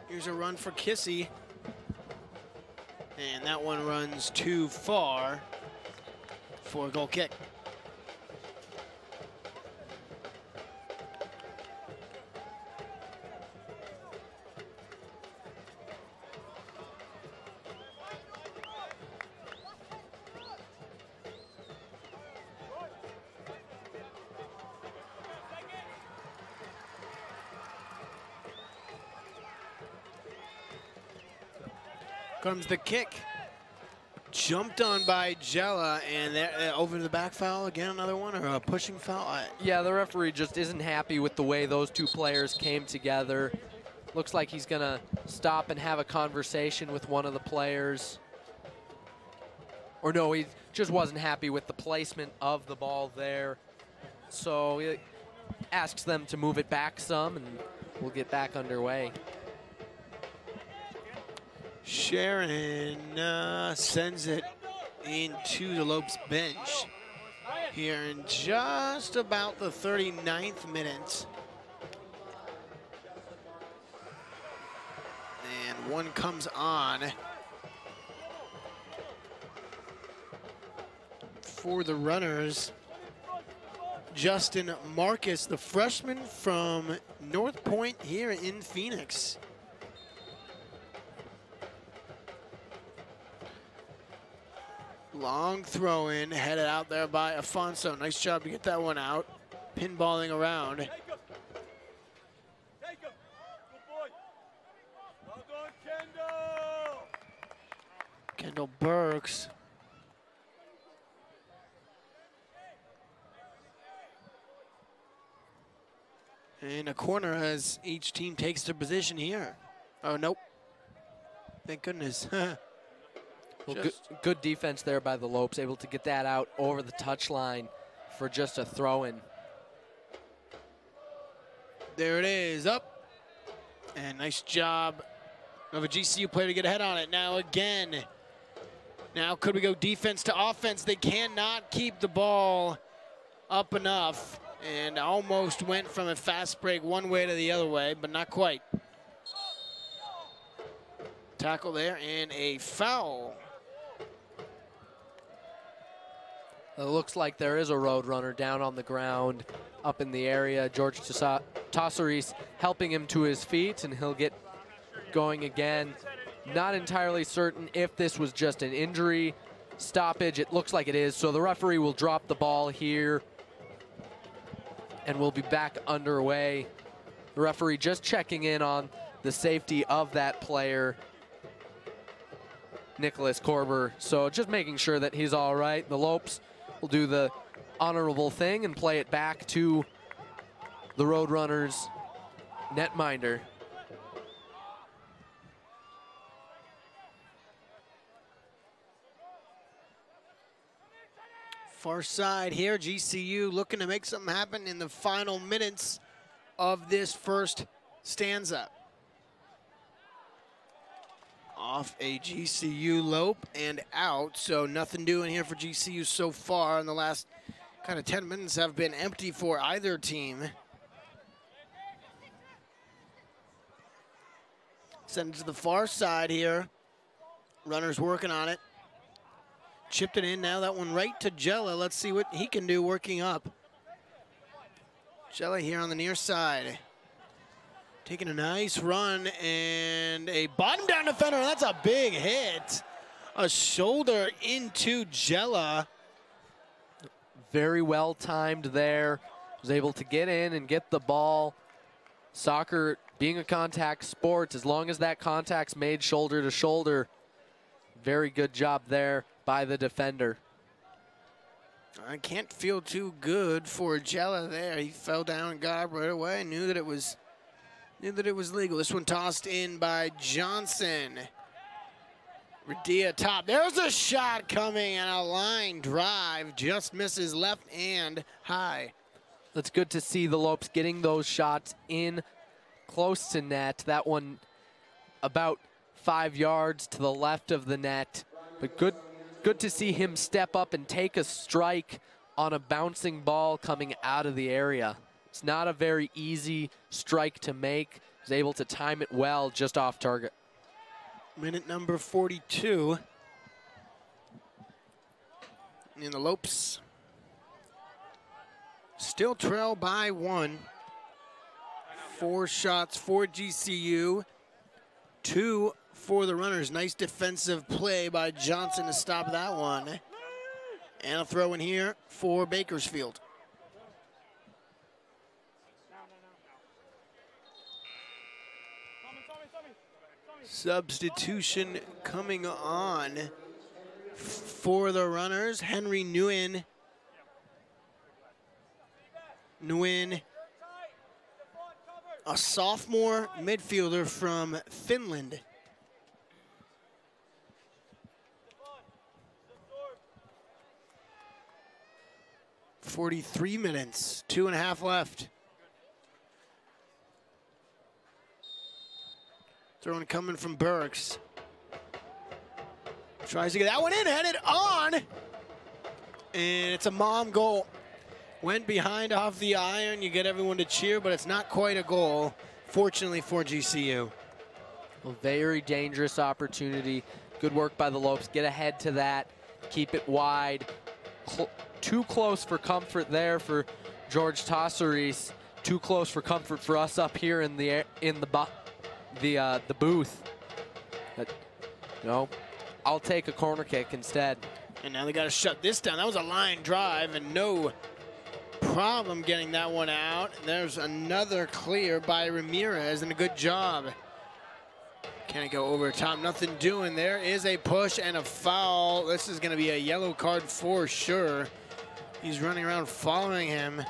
Speaker 2: Here's a run for Kissy. And that one runs too far for a goal kick. Comes the kick. Jumped on by Jella, and over the back foul again, another one, or a pushing foul?
Speaker 3: Yeah, the referee just isn't happy with the way those two players came together. Looks like he's gonna stop and have a conversation with one of the players. Or no, he just wasn't happy with the placement of the ball there. So he asks them to move it back some, and we'll get back underway.
Speaker 2: Sharon sends it into the Lopes bench here in just about the 39th minute. And one comes on for the runners. Justin Marcus, the freshman from North Point here in Phoenix. Long throw in, headed out there by Afonso. Nice job to get that one out. Pinballing around.
Speaker 1: Take him. Take him. Good boy. Well done, Kendall.
Speaker 2: Kendall Burks. In a corner as each team takes their position here. Oh, nope. Thank goodness.
Speaker 3: Well, good defense there by the Lopes, able to get that out over the touchline for just a throw-in.
Speaker 2: There it is, up. And nice job of a GCU player to get ahead on it. Now again, now could we go defense to offense? They cannot keep the ball up enough, and almost went from a fast break one way to the other way, but not quite. Tackle there and a foul.
Speaker 3: It looks like there is a road runner down on the ground up in the area. George Tosseris helping him to his feet, and he'll get going again. Not entirely certain if this was just an injury stoppage. It looks like it is, so the referee will drop the ball here, and we'll be back underway. The referee just checking in on the safety of that player, Nicholas Korber. So just making sure that he's all right. The Lopes will do the honorable thing and play it back to the Roadrunners netminder.
Speaker 2: Far side here, GCU looking to make something happen in the final minutes of this first stanza. Off a GCU lope and out, so nothing doing here for GCU so far. And the last kind of 10 minutes have been empty for either team. Send it to the far side here. Runners working on it. Chipped it in, now that one right to Jella. Let's see what he can do working up. Jella here on the near side. Taking a nice run and a bottom down defender. That's a big hit. A shoulder into Jella.
Speaker 3: Very well timed there. Was able to get in and get the ball. Soccer being a contact sport, as long as that contact's made shoulder to shoulder, very good job there by the defender.
Speaker 2: I can't feel too good for Jella there. He fell down and got up right away. Knew that it was legal. This one tossed in by Johnson. Radia top. There's a shot coming and a line drive. Just misses left and high.
Speaker 3: It's good to see the Lopes getting those shots in close to net. That one about 5 yards to the left of the net. But good to see him step up and take a strike on a bouncing ball coming out of the area. It's not a very easy strike to make. He's able to time it well, just off target.
Speaker 2: Minute number 42. And the Lopes still trail by 1. 4 shots for GCU, 2 for the Runners. Nice defensive play by Johnson to stop that one. And a throw in here for Bakersfield. Substitution coming on for the Runners. Henry Nguyen. A sophomore midfielder from Finland. "43 minutes, 2.5 left. Throwing coming from Burks. Tries to get that one in, headed on. And it's a mom goal. Went behind off the iron. You get everyone to cheer, but it's not quite a goal, fortunately for GCU.
Speaker 3: A very dangerous opportunity. Good work by the Lopes. Get ahead to that. Keep it wide. Too close for comfort there for George Tosseris. Too close for comfort for us up here in the booth. But, no, I'll take a corner kick instead.
Speaker 2: And now they got to shut this down. That was a line drive and no problem getting that one out. There's another clear by Ramirez and a good job. Can it go over top? Nothing doing. There is a push and a foul. This is going to be a yellow card for sure. He's running around following him.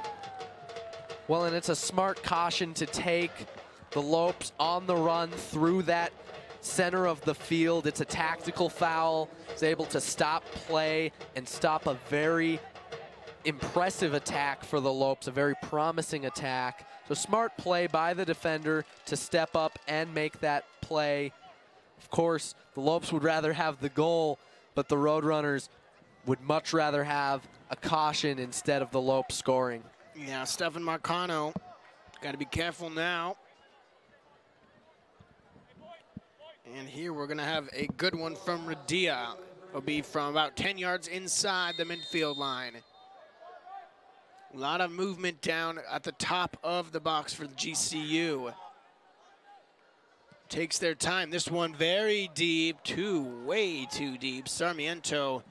Speaker 3: Well, and it's a smart caution to take the Lopes on the run through that center of the field. It's a tactical foul. He's able to stop play and stop a very impressive attack for the Lopes, a very promising attack. So smart play by the defender to step up and make that play. Of course, the Lopes would rather have the goal, but the Roadrunners would much rather have a caution instead of the Lopes scoring.
Speaker 2: Yeah, Stephon Marcano, got to be careful now. And here we're going to have a good one from Radia. It'll be from about 10 yards inside the midfield line. A lot of movement down at the top of the box for the GCU. Takes their time. This one very deep, way too deep. Sarmiento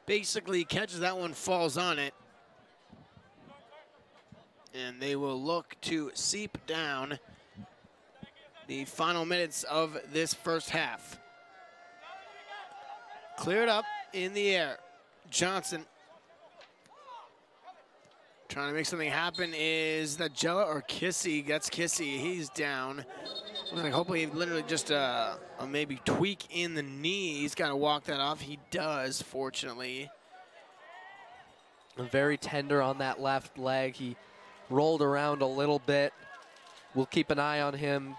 Speaker 2: basically catches that one, falls on it. And they will look to seep down the final minutes of this first half. Cleared up in the air. Johnson Trying to make something happen is that Jella or Kissy. That's Kissy. He's down. Looks like hopefully literally just a maybe tweak in the knee. He's got to walk that off. He does, fortunately.
Speaker 3: Very tender on that left leg. He rolled around a little bit. We'll keep an eye on him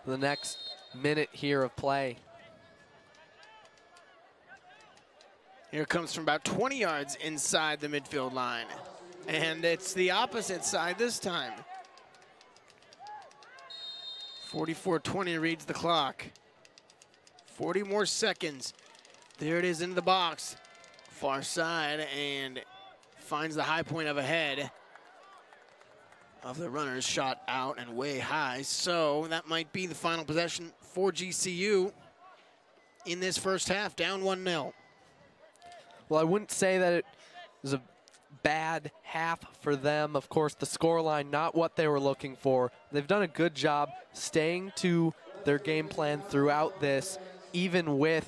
Speaker 3: for the next minute here of play.
Speaker 2: Here comes from about 20 yards inside the midfield line. And it's the opposite side this time. 44-20 reads the clock. 40 more seconds. There it is into the box. Far side, and finds the high point of a head of the runners, shot out and way high. So that might be the final possession for GCU in this first half, down 1-0.
Speaker 3: Well, I wouldn't say that it was a bad half for them. Of course, the scoreline, not what they were looking for. They've done a good job staying to their game plan throughout this, even with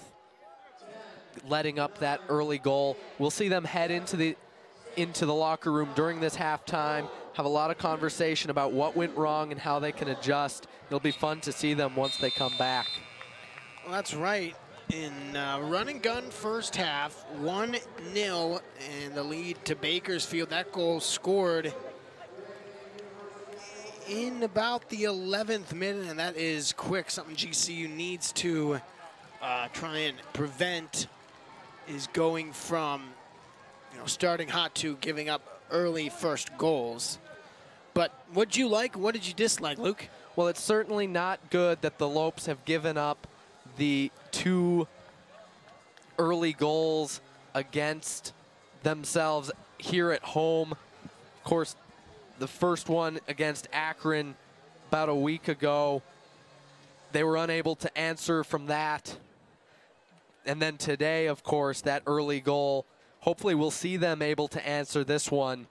Speaker 3: letting up that early goal. We'll see them head into the locker room during this halftime, have a lot of conversation about what went wrong and how they can adjust. It'll be fun to see them once they come back.
Speaker 2: Well, that's right. In run and gun first half, 1-0, and the lead to Bakersfield. That goal scored in about the 11th minute, and that is quick. Something GCU needs to try and prevent is going from starting hot to giving up early first goals. But what did you like? What did you dislike, Luke?
Speaker 3: Well, it's certainly not good that the Lopes have given up the 2 early goals against themselves here at home. Of course, the first one against Akron about a week ago, they were unable to answer from that. And then today, of course, that early goal. Hopefully we'll see them able to answer this one.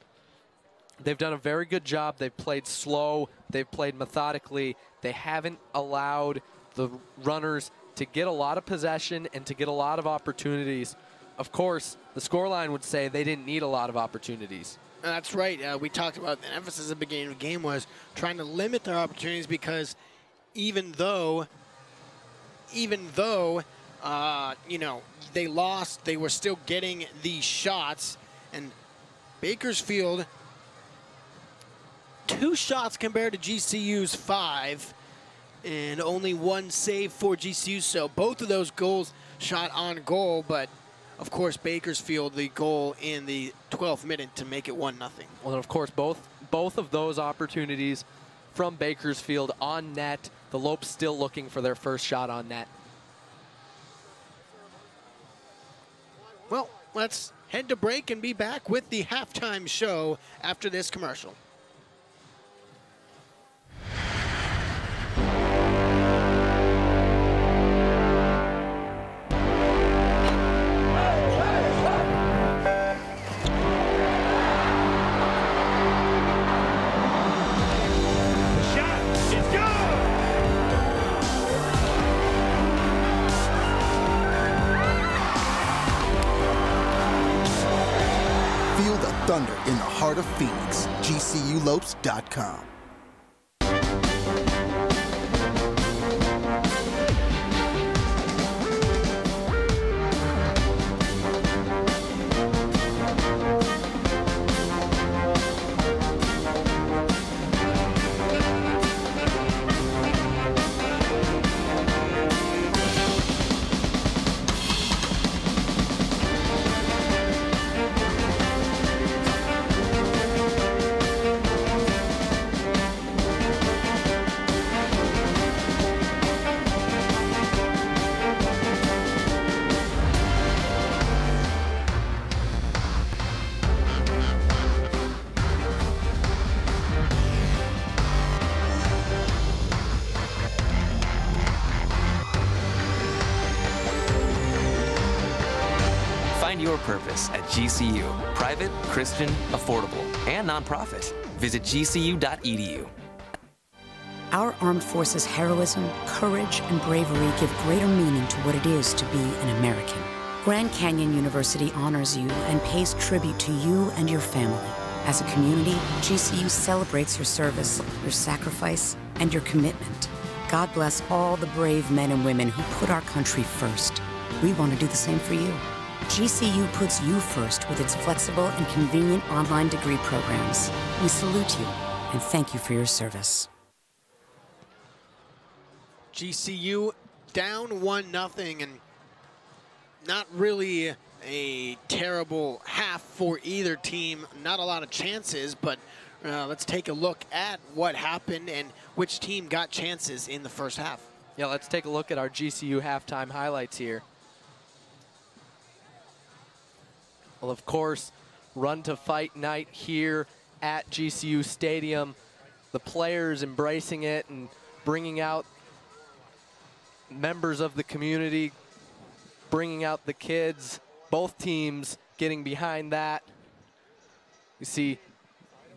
Speaker 3: They've done a very good job. They've played slow. They've played methodically. They haven't allowed the runners to get a lot of possession and to get a lot of opportunities. Of course, the scoreline would say they didn't need a lot of opportunities.
Speaker 2: That's right. We talked about the emphasis at the beginning of the game was trying to limit their opportunities, because even though they lost, they were still getting these shots. And Bakersfield, 2 shots compared to GCU's 5. And only 1 save for GCU, so both of those goals shot on goal, but of course Bakersfield the goal in the 12th minute to make it 1-0.
Speaker 3: Well, and of course both of those opportunities from Bakersfield on net. The Lopes still looking for their first shot on net.
Speaker 2: Well, let's head to break and be back with the halftime show after this commercial.
Speaker 5: Thunder in the heart of Phoenix. GCULopes.com.
Speaker 4: Find your purpose at GCU. Private, Christian, affordable, and nonprofit. Visit gcu.edu.
Speaker 9: Our armed forces' heroism, courage, and bravery give greater meaning to what it is to be an American. Grand Canyon University honors you and pays tribute to you and your family. As a community, GCU celebrates your service, your sacrifice, and your commitment. God bless all the brave men and women who put our country first. We want to do the same for you. GCU puts you first with its flexible and convenient online degree programs. We salute you and thank you for your service.
Speaker 2: GCU down 1-0, and not really a terrible half for either team. Not a lot of chances, but let's take a look at what happened and which team got chances in the first half.
Speaker 3: Yeah, let's take a look at our GCU halftime highlights here. Well, of course, run to fight night here at GCU Stadium. The players embracing it and bringing out members of the community, bringing out the kids, both teams getting behind that. You see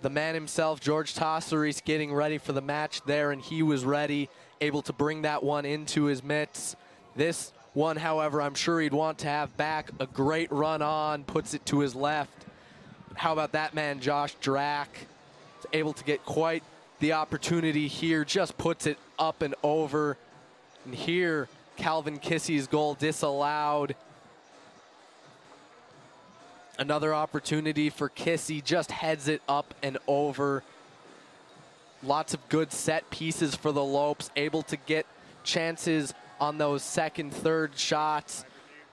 Speaker 3: the man himself, George Tosseris, getting ready for the match there, and he was ready, able to bring that one into his mitts. This one, however, I'm sure he'd want to have back. A great run on, puts it to his left. How about that man, Josh Drack? Is able to get quite the opportunity here, just puts it up and over. And here, Calvin Kissey's goal disallowed. Another opportunity for Kissey, just heads it up and over. Lots of good set pieces for the Lopes, able to get chances on those second, third shots.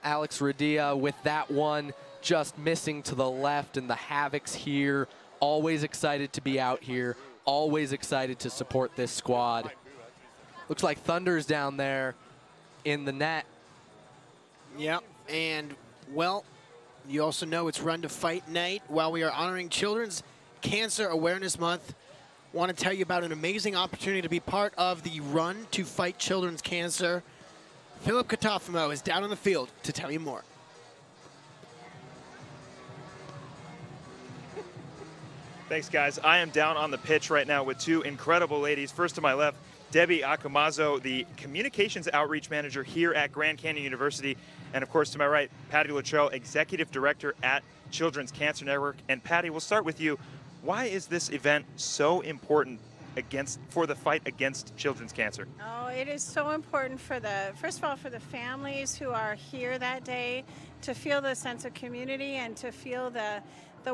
Speaker 3: Alex Radia with that one, just missing to the left, and the Havocs here. Always excited to be out here, always excited to support this squad. Looks like Thunder's down there in the net.
Speaker 2: Yep, and well, you also know it's Run to Fight night. While we are honoring Children's Cancer Awareness Month, want to tell you about an amazing opportunity to be part of the Run to Fight Children's Cancer. Philip Katafimo is down on the field to tell you more.
Speaker 10: Thanks, guys. I am down on the pitch right now with two incredible ladies. First to my left, Debbie Akumazo, the Communications Outreach Manager here at Grand Canyon University. And of course, to my right, Patty Latorre, Executive Director at Children's Cancer Network. And Patty, we'll start with you. Why is this event so important for the fight against children's cancer?
Speaker 11: Oh, it is so important for first of all, for the families who are here that day to feel the sense of community and to feel the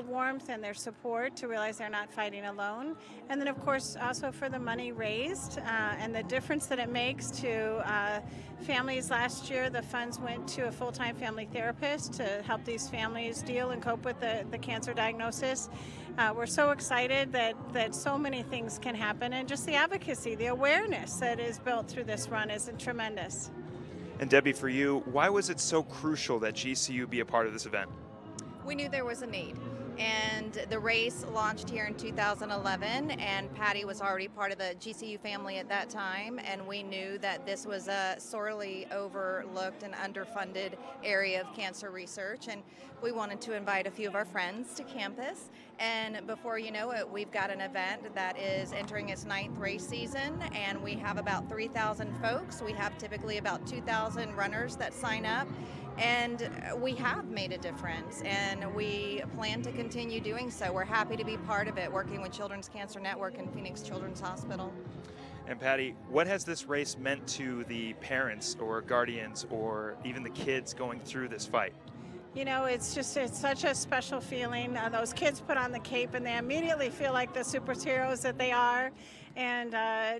Speaker 11: warmth and their support, to realize they're not fighting alone. And then, of course, also for the money raised and the difference that it makes to families. Last year, the funds went to a full-time family therapist to help these families deal and cope with the cancer diagnosis. We're so excited that so many things can happen, and just the advocacy, the awareness that is built through this run is tremendous.
Speaker 10: And Debbie, for you, why was it so crucial that GCU be a part of this event?
Speaker 12: We knew there was a need, and the race launched here in 2011, and Patty was already part of the GCU family at that time, and we knew that this was a sorely overlooked and underfunded area of cancer research, and we wanted to invite a few of our friends to campus. And before you know it, we've got an event that is entering its 9th race season, and we have about 3,000 folks. We have typically about 2,000 runners that sign up. And we have made a difference, and we plan to continue doing so. We're happy to be part of it, working with Children's Cancer Network and Phoenix Children's Hospital.
Speaker 10: And Patty, what has this race meant to the parents or guardians or even the kids going through this fight?
Speaker 11: You know, it's such a special feeling. Those kids put on the cape and they immediately feel like the superheroes that they are. And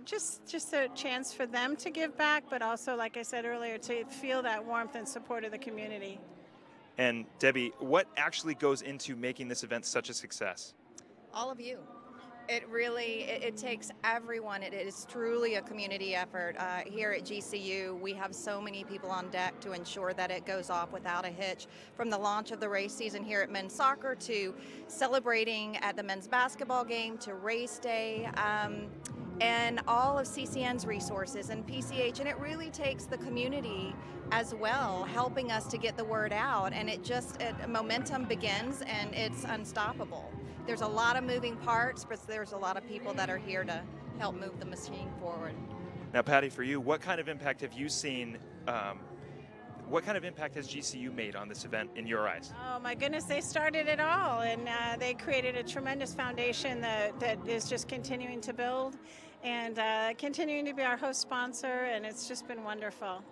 Speaker 11: just a chance for them to give back, but also, like I said earlier, to feel that warmth and support of the community.
Speaker 10: And Debbie, what actually goes into making this event such a success?
Speaker 12: All of you. It really, it takes everyone. It is truly a community effort. Here at GCU, we have so many people on deck to ensure that it goes off without a hitch. From the launch of the race season here at men's soccer to celebrating at the men's basketball game to race day, and all of CCN's resources and PCH. And it really takes the community as well, helping us to get the word out. And momentum begins, and it's unstoppable. There's a lot of moving parts, but there's a lot of people that are here to help move the machine forward.
Speaker 10: Now, Patty, for you, what kind of impact have you seen What kind of impact has GCU made on this event in your eyes?
Speaker 11: Oh my goodness, they started it all, and they created a tremendous foundation that is just continuing to build and continuing to be our host sponsor, and it's just been wonderful.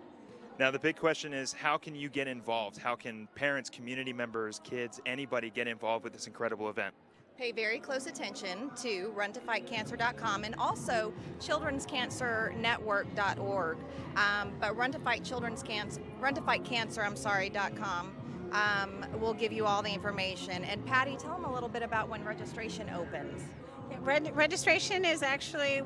Speaker 10: Now the big question is, how can you get involved? How can parents, community members, kids, anybody get involved with this incredible event?
Speaker 12: Pay very close attention to runtofightcancer.com and also childrenscancernetwork.org. But runtofightcancer.com will give you all the information. And Patty, tell them a little bit about when registration opens.
Speaker 11: Registration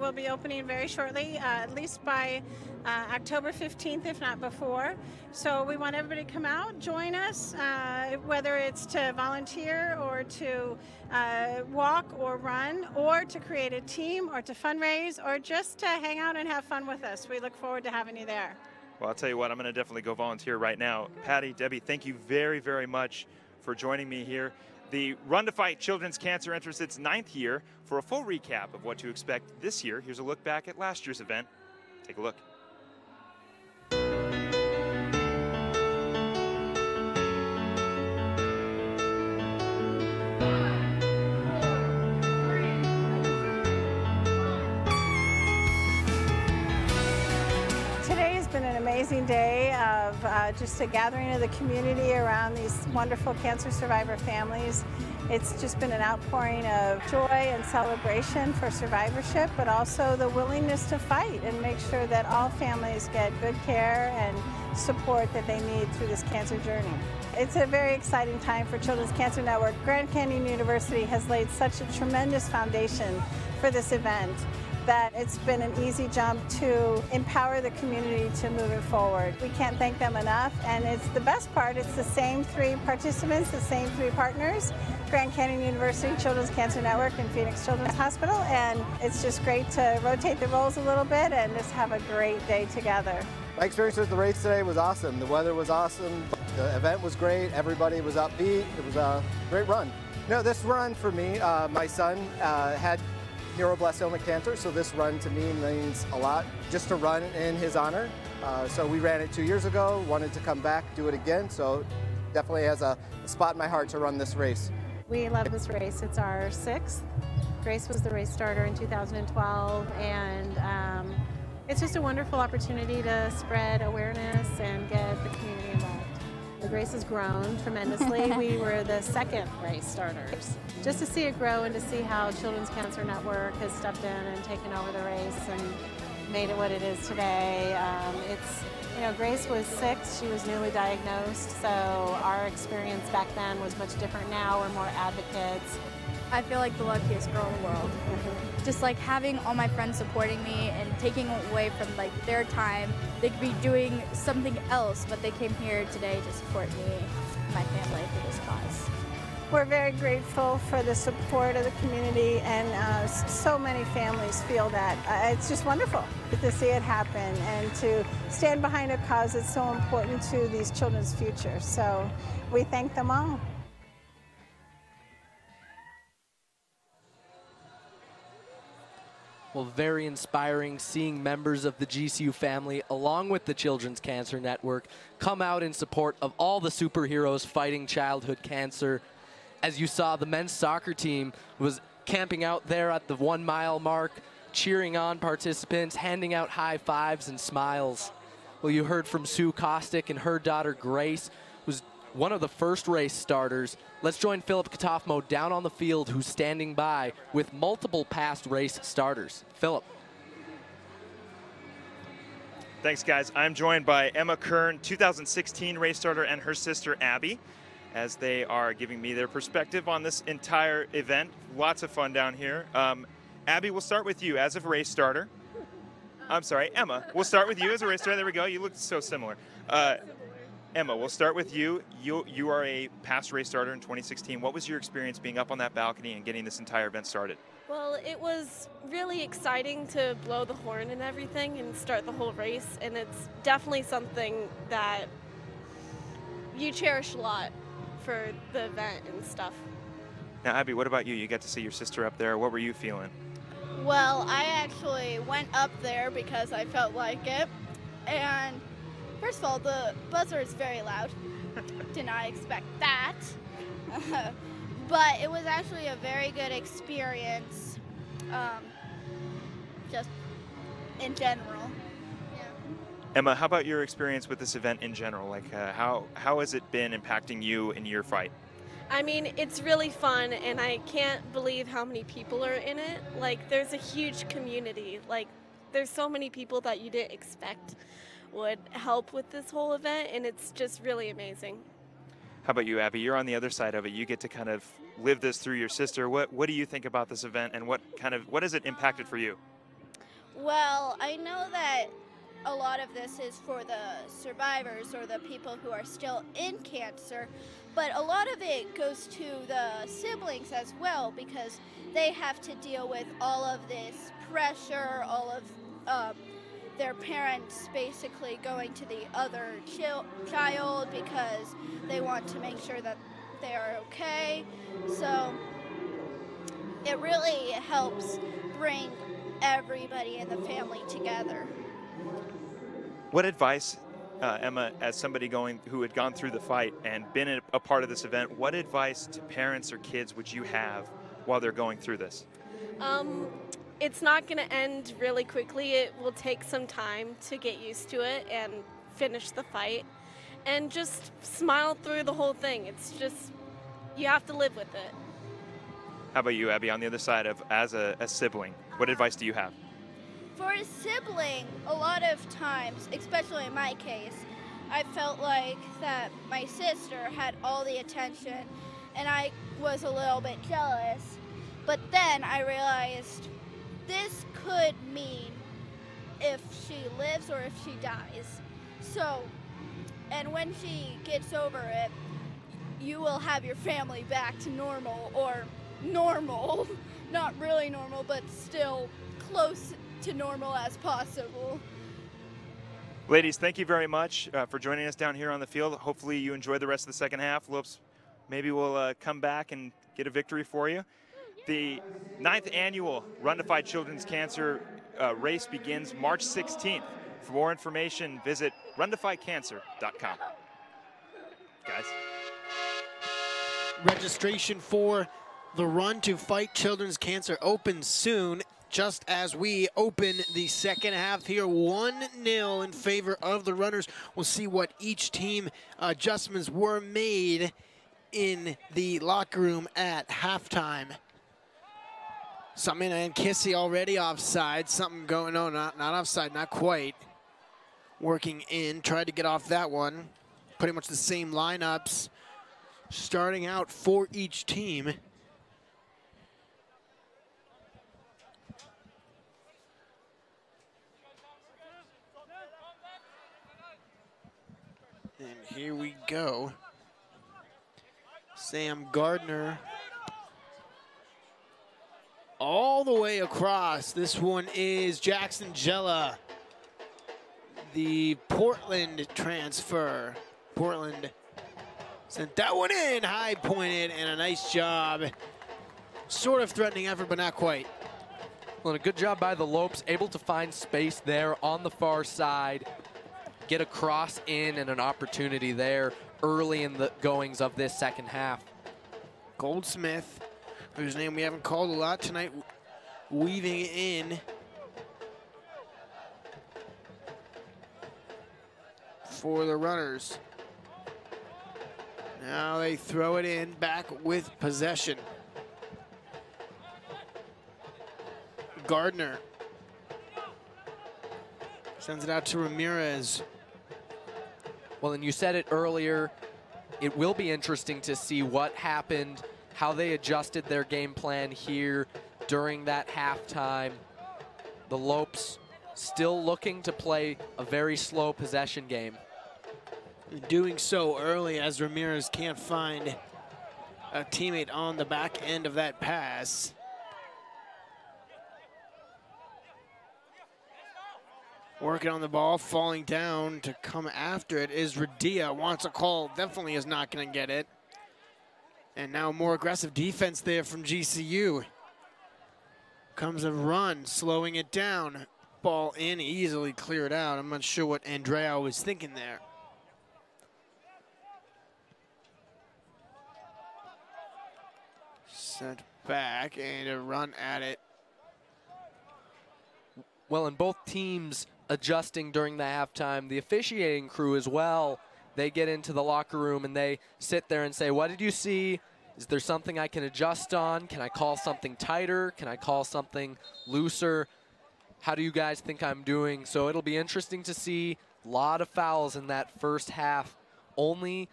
Speaker 11: will be opening very shortly, at least by October 15th, if not before. So we want everybody to come out, join us, whether it's to volunteer or to walk or run, or to create a team, or to fundraise, or just to hang out and have fun with us. We look forward to having you there.
Speaker 10: Well, I'll tell you what, I'm going to definitely go volunteer right now. Patty, Debbie, thank you very, very much for joining me here. The Run to Fight Children's Cancer enters its 9th year. For a full recap of what to expect this year, here's a look back at last year's event. Take a look.
Speaker 11: Today has been an amazing day of just a gathering of the community around these wonderful cancer survivor families. It's just been an outpouring of joy and celebration for survivorship, but also the willingness to fight and make sure that all families get good care and support that they need through this cancer journey. It's a very exciting time for Children's Cancer Network. Grand Canyon University has laid such a tremendous foundation for this event that it's been an easy jump to empower the community to move it forward. We can't thank them enough, and it's the best part, it's the same 3 participants, the same 3 partners, Grand Canyon University, Children's Cancer Network, and Phoenix Children's Hospital, and it's just great to rotate the roles a little bit and just have a great day together.
Speaker 13: My experience with the race today was awesome. The weather was awesome, the event was great, everybody was upbeat, it was a great run. No, this run for me, my son had neuroblastoma cancer, so this run to me means a lot, just to run in his honor. So we ran it 2 years ago, wanted to come back, do it again, so definitely has a spot in my heart to run this race.
Speaker 14: We love this race. It's our 6th. Grace was the race starter in 2012, and it's just a wonderful opportunity to spread awareness and get the community involved. The race has grown tremendously. We were the 2nd race starters. Just to see it grow and to see how Children's Cancer Network has stepped in and taken over the race and made it what it is today. Grace was 6, she was newly diagnosed, so our experience back then was much different now. We're more advocates.
Speaker 7: I feel like the luckiest girl in the world. Just like having all my friends supporting me and taking away from like their time. They could be doing something else, but they came here today to support me and my family through this cause.
Speaker 11: We're very grateful for the support of the community, and so many families feel that. It's just wonderful to see it happen and to stand behind a cause that's so important to these children's future. So we thank them all.
Speaker 3: Well, very inspiring seeing members of the GCU family, along with the Children's Cancer Network, come out in support of all the superheroes fighting childhood cancer. As you saw, the men's soccer team was camping out there at the 1 mile mark, cheering on participants, handing out high fives and smiles. Well, you heard from Sue Kostick, and her daughter Grace was one of the first race starters. Let's join Philip Katofmo down on the field, who's standing by with multiple past race starters. Philip.
Speaker 10: Thanks, guys. I'm joined by Emma Kern, 2016 race starter, and her sister Abby, as they are giving me their perspective on this entire event. Lots of fun down here. Abby, we'll start with you as a race starter. I'm sorry, Emma, we'll start with you as a race starter. There we go. You look so similar. Emma, we'll start with you. You are a past race starter in 2016. What was your experience being up on that balcony and getting this entire event started?
Speaker 15: Well, it was really exciting to blow the horn and everything and start the whole race, and it's definitely something that you cherish a lot for the event and stuff.
Speaker 10: Now, Abby, what about you? You got to see your sister up there. What were you feeling?
Speaker 16: Well, I actually went up there because I felt like it, and First of all, the buzzer is very loud. Did not expect that. But it was actually a very good experience, just in general. Yeah.
Speaker 10: Emma, how about your experience with this event in general? Like, how has it been impacting you in your fight?
Speaker 15: I mean, it's really fun, and I can't believe how many people are in it. Like, there's a huge community. Like, there's so many people that you didn't expect would help with this whole event, and it's just really amazing.
Speaker 10: How about you, Abby? You're on the other side of it. You get to kind of live this through your sister. What do you think about this event, and what has it impacted for you?
Speaker 16: Well, I know that a lot of this is for the survivors or the people who are still in cancer, but a lot of it goes to the siblings as well, because they have to deal with all of this pressure, all of their parents basically going to the other child because they want to make sure that they are okay. So it really helps bring everybody in the family together.
Speaker 10: What advice, Emma, as somebody who had gone through the fight and been a part of this event, what advice to parents or kids would you have while they're going through this?
Speaker 15: It's not going to end really quickly. It will take some time to get used to it and finish the fight. And just smile through the whole thing. It's just, you have to live with it.
Speaker 10: How about you, Abby, on the other side of as a sibling? What advice do you have?
Speaker 16: For a sibling, a lot of times, especially in my case, I felt like that my sister had all the attention and I was a little bit jealous. But then I realized this could mean if she lives or if she dies. So, and when she gets over it, you will have your family back to normal, or normal, not really normal, but still close to normal as possible.
Speaker 10: Ladies, thank you very much for joining us down here on the field. Hopefully you enjoy the rest of the second half. Lopes, maybe we'll come back and get a victory for you. The 9th annual Untitled Children's Cancer race begins March 16th. For more information, visit rundefiedcancer.com. Guys.
Speaker 2: Registration for the Run to Fight Children's Cancer opens soon, just as we open the second half here. 1-0 in favor of the runners. We'll see what each team adjustments were made in the locker room at halftime. Something and Kissy already offside. Something going on, not offside, not quite. Working in, tried to get off that one. Pretty much the same lineups starting out for each team. And here we go. Sam Gardner all the way across. This one is Jackson Jella, the Portland transfer. Portland sent that one in, high pointed, and a nice job. Sort of threatening effort, but not quite.
Speaker 3: Well, a good job by the Lopes, able to find space there on the far side, get a cross in and an opportunity there early in the goings of this second half.
Speaker 2: Goldsmith, whose name we haven't called a lot tonight, weaving in for the runners. Now they throw it in back with possession. Gardner sends it out to Ramirez.
Speaker 3: Well, and you said it earlier, it will be interesting to see what happened, how they adjusted their game plan here during that halftime. The Lopes still looking to play a very slow possession game.
Speaker 2: Doing so early as Ramirez can't find a teammate on the back end of that pass. Working on the ball, falling down to come after it is Radia. Wants a call, definitely is not going to get it. And now more aggressive defense there from GCU. Comes a run, slowing it down. ball in, easily cleared out. I'm not sure what Andrea was thinking there. Set back and a run at it.
Speaker 3: Well, and both teams adjusting during the halftime. The officiating crew as well, they get into the locker room and they sit there and say, what did you see? Is there something I can adjust on? Can I call something tighter? Can I call something looser? How do you guys think I'm doing? So it'll be interesting to see. A lot of fouls in that first half. Only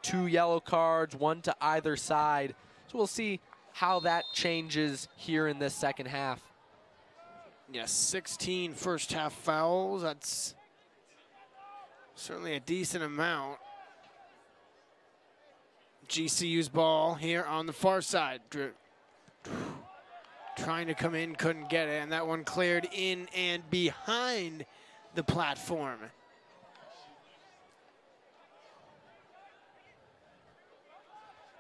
Speaker 3: 2 yellow cards, 1 to either side. So we'll see how that changes here in this second half.
Speaker 2: Yes, 16 first half fouls. That's certainly a decent amount. GCU's ball here on the far side. Trying to come in, couldn't get it, and that one cleared in and behind the platform.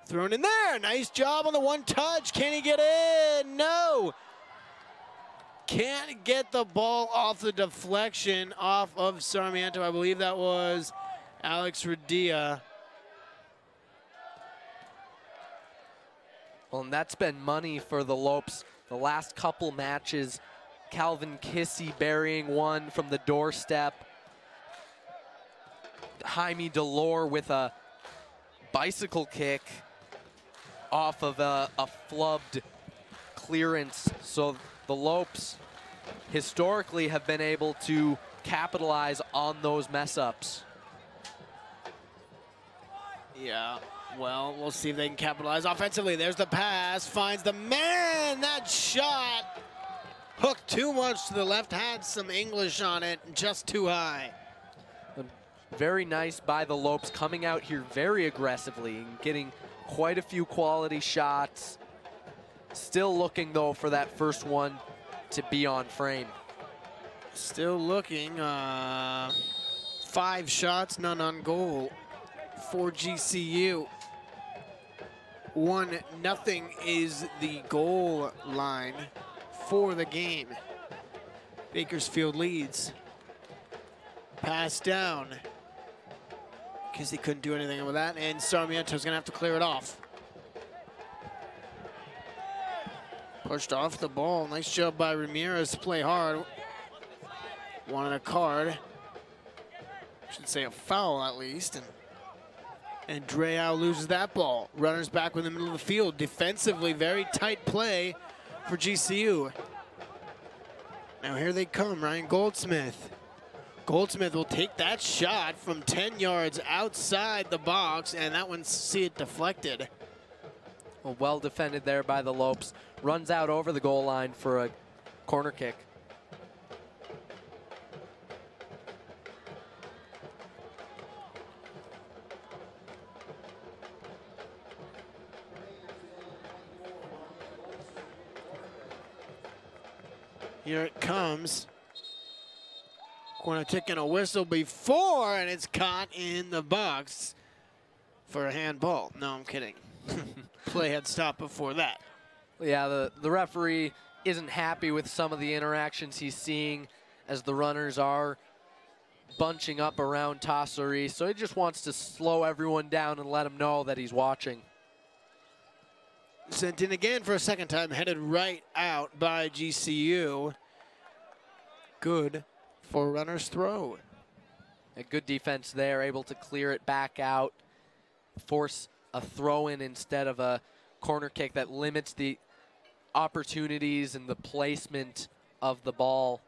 Speaker 2: Thrown in there, nice job on the one touch. Can he get in? No. Can't get the ball off the deflection off of Sarmiento. I believe that was Alex Radia.
Speaker 3: Well, and that's been money for the Lopes the last couple matches. Calvin Kissy burying one from the doorstep. Jaime Delore with a bicycle kick off of a flubbed clearance. So the Lopes historically have been able to capitalize on those mess ups.
Speaker 2: Yeah, well, we'll see if they can capitalize offensively. There's the pass, finds the man. That shot hooked too much to the left, had some English on it, just too high.
Speaker 3: Very nice by the Lopes, coming out here very aggressively and getting quite a few quality shots. Still looking, though, for that first one to be on frame.
Speaker 2: Still looking. 5 shots, none on goal for GCU. 1-0 is the goal line for the game. Bakersfield leads. Pass down. Because he couldn't do anything with that, and Sarmiento's gonna have to clear it off. Pushed off the ball. Nice job by Ramirez to play hard. Wanted a card. Should say a foul at least. And Dreau loses that ball. Runners back in the middle of the field. Defensively, very tight play for GCU. Now here they come, Ryan Goldsmith. Goldsmith will take that shot from 10 yards outside the box, and that one, see it deflected.
Speaker 3: Well defended there by the Lopes. Runs out over the goal line for a corner kick.
Speaker 2: Here it comes. Corner kick and a whistle before, and it's caught in the box for a handball. No, I'm kidding. Play had stopped before that.
Speaker 3: Yeah, the referee isn't happy with some of the interactions he's seeing as the runners are bunching up around Tassari, so he just wants to slow everyone down and let them know that he's watching.
Speaker 2: Sent in again for a second time, headed right out by GCU. Good for runner's throw.
Speaker 3: A good defense there, able to clear it back out, force a throw-in instead of a corner kick that limits the opportunities and the placement of the ball.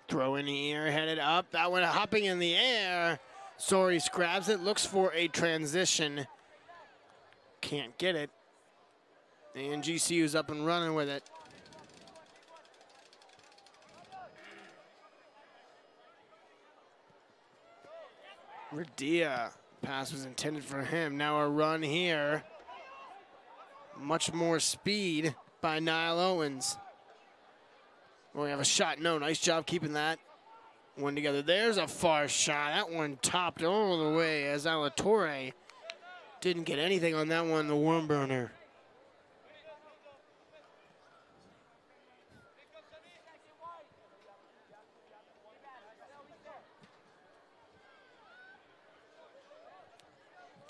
Speaker 2: Throw in the air, headed up. That one hopping in the air. Soris grabs it, looks for a transition. Can't get it. And GCU's up and running with it. Radia, pass was intended for him. Now a run here. Much more speed by Niall Owens. We have a shot. No, nice job keeping that one together. There's a far shot. That one topped all the way as Latorre Didn't get anything on that one, the worm burner.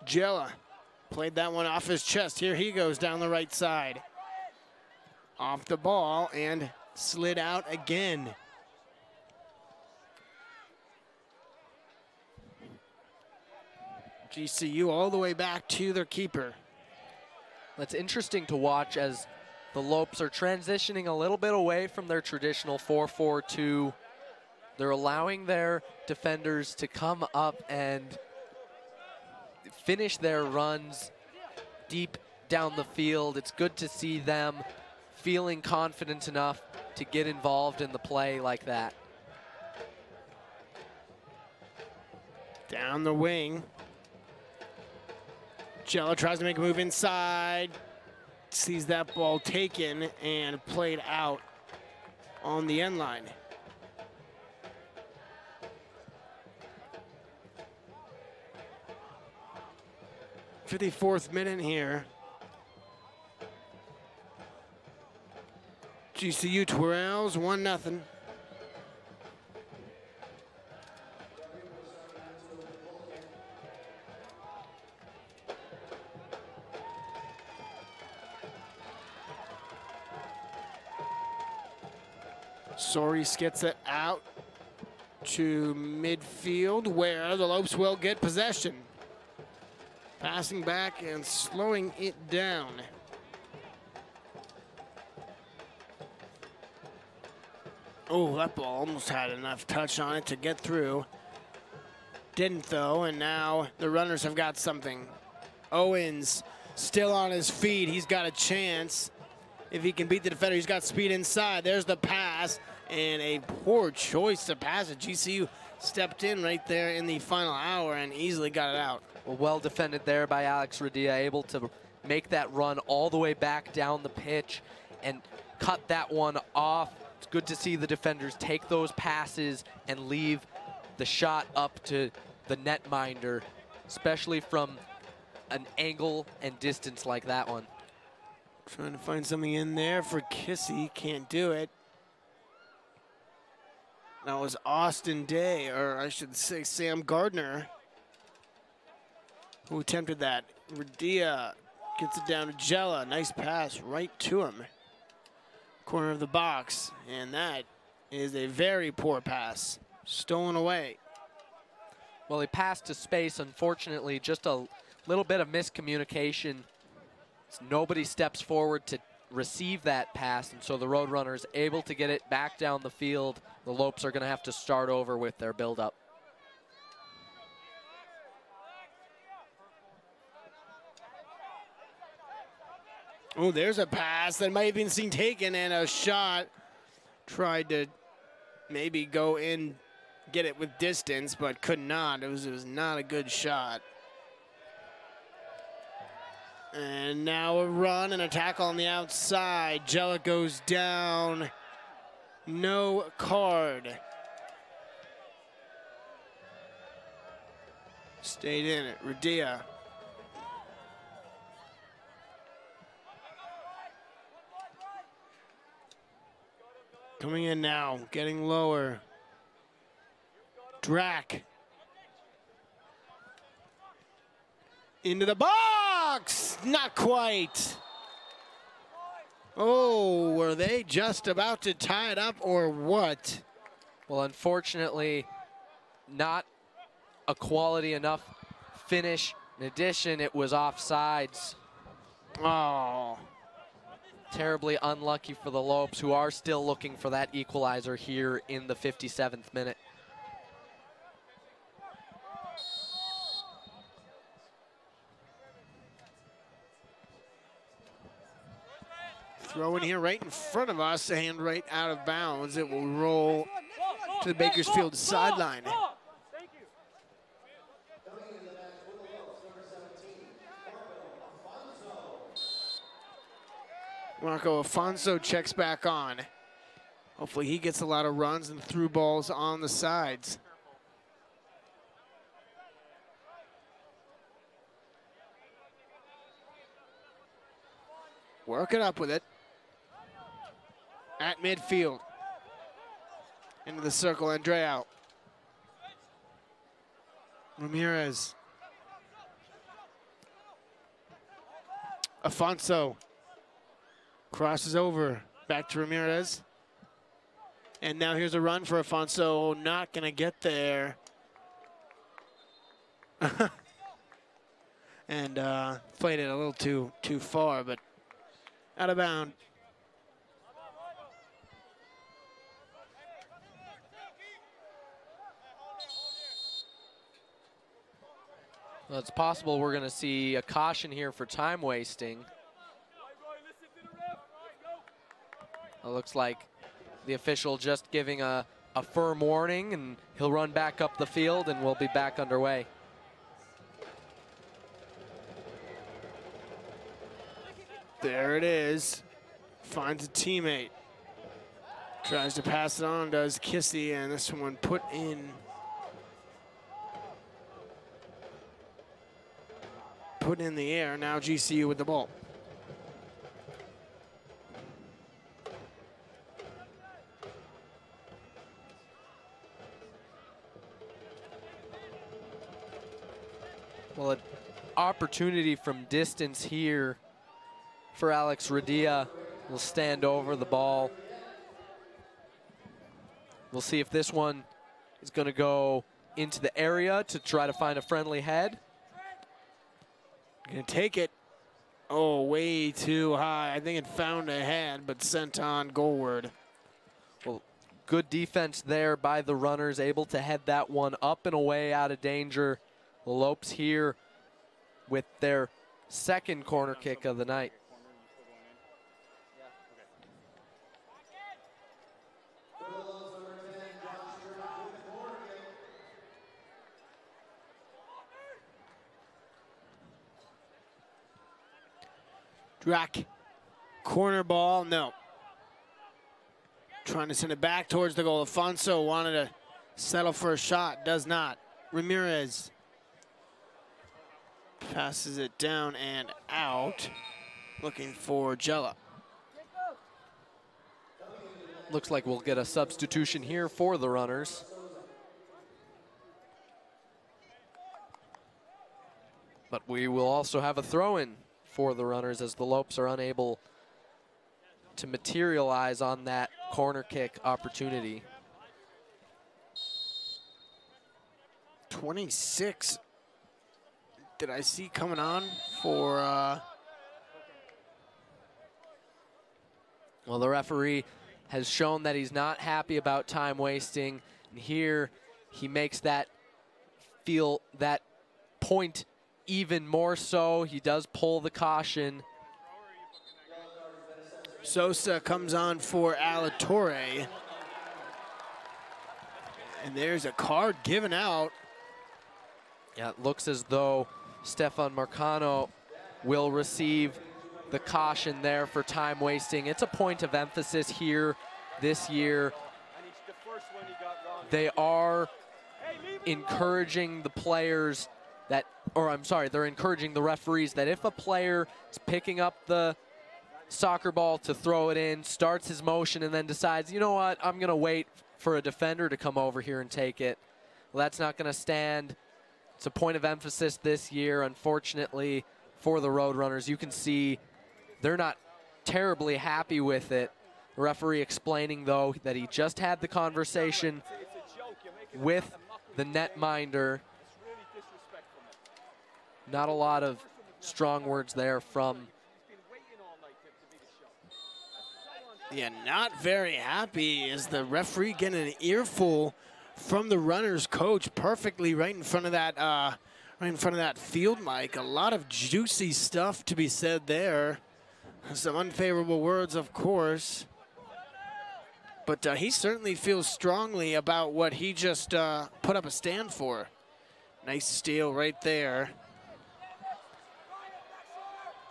Speaker 2: Jella played that one off his chest. Here he goes down the right side. Off the ball and slid out again. GCU all the way back to their keeper.
Speaker 3: That's interesting to watch as the Lopes are transitioning a little bit away from their traditional 4-4-2. They're allowing their defenders to come up and finish their runs deep down the field. It's good to see them feeling confident enough to get involved in the play like that.
Speaker 2: Down the wing. Jello tries to make a move inside. Sees that ball taken and played out on the end line. '54th minute here. GCU twirls 1-0. Soris gets it out to midfield where the Lopes will get possession. Passing back and slowing it down. Oh, that ball almost had enough touch on it to get through. Didn't though, and now the runners have got something. Owens still on his feet. He's got a chance. If he can beat the defender, he's got speed inside. There's the pass, and a poor choice to pass it. GCU stepped in right there in the final hour and easily got it out.
Speaker 3: Well defended there by Alex Radia, able to make that run all the way back down the pitch and cut that one off. It's good to see the defenders take those passes and leave the shot up to the netminder, especially from an angle and distance like that one.
Speaker 2: Trying to find something in there for Kissy, can't do it. That was Austin Day, or I should say Sam Gardner, who attempted that. Radia gets it down to Jella. Nice pass right to him. Corner of the box, and that is a very poor pass. Stolen away.
Speaker 3: Well, he passed to space, unfortunately, just a little bit of miscommunication. Nobody steps forward to receive that pass, and so the Roadrunners able to get it back down the field. The Lopes are going to have to start over with their build-up.
Speaker 2: Oh, there's a pass that might have been seen taken, and a shot. Tried to maybe go in, get it with distance, but could not. It was not a good shot. And now a run and a tackle on the outside. Jella goes down. No card. Stayed in it. Radia. Coming in now, getting lower. Drac. Into the box! Not quite. Oh, were they just about to tie it up or what?
Speaker 3: Well, unfortunately, not a quality enough finish. In addition, it was offsides.
Speaker 2: Oh.
Speaker 3: Terribly unlucky for the Lopes, who are still looking for that equalizer here in the 57th minute.
Speaker 2: Throw in here right in front of us and right out of bounds. It will roll to the Bakersfield sideline. Marco Afonso checks back on. Hopefully he gets a lot of runs and through balls on the sides. Working up with it. At midfield. Into the circle, Andre out. Ramirez. Afonso crosses over. Back to Ramirez. And now here's a run for Afonso. Not going to get there. And played it a little too far, but out of bound.
Speaker 3: Well, it's possible we're going to see a caution here for time wasting. It looks like the official just giving a firm warning, and he'll run back up the field and we'll be back underway.
Speaker 2: There it is. Finds a teammate. Tries to pass it on, does Kissy, and this one put in. Put in the air. Now GCU with the ball.
Speaker 3: Well, an opportunity from distance here for Alex Radia. Will stand over the ball. We'll see if this one is going to go into the area to try to find a friendly head.
Speaker 2: Gonna take it. Oh, way too high. I think it found a head, but sent on goalward.
Speaker 3: Well, good defense there by the runners, able to head that one up and away out of danger. The Lopes here with their second corner kick of the night.
Speaker 2: Drac, corner ball, no. Trying to send it back towards the goal. Afonso wanted to settle for a shot, does not. Ramirez passes it down and out, looking for Jella.
Speaker 3: Looks like we'll get a substitution here for the runners. But we will also have a throw-in for the runners as the Lopes are unable to materialize on that corner kick opportunity.
Speaker 2: 26 did I see coming on for
Speaker 3: well, the referee has shown that he's not happy about time wasting, and here he makes that feel that point even more so. He does pull the caution.
Speaker 2: Sosa comes on for Latorre. And there's a card given out.
Speaker 3: Yeah, it looks as though Stephon Marcano will receive the caution there for time wasting. It's a point of emphasis here this year. They are encouraging the players that, or I'm sorry, they're encouraging the referees that if a player is picking up the soccer ball to throw it in, starts his motion, and then decides, you know what, I'm going to wait for a defender to come over here and take it, well, that's not going to stand. It's a point of emphasis this year, unfortunately, for the Roadrunners. You can see they're not terribly happy with it. The referee explaining, though, that he just had the conversation with the netminder. Not a lot of strong words there from.
Speaker 2: Yeah, not very happy. Is the referee getting an earful from the runners coach perfectly right in front of that field mic. A lot of juicy stuff to be said there. Some unfavorable words, of course. But he certainly feels strongly about what he just put up a stand for. Nice steal right there.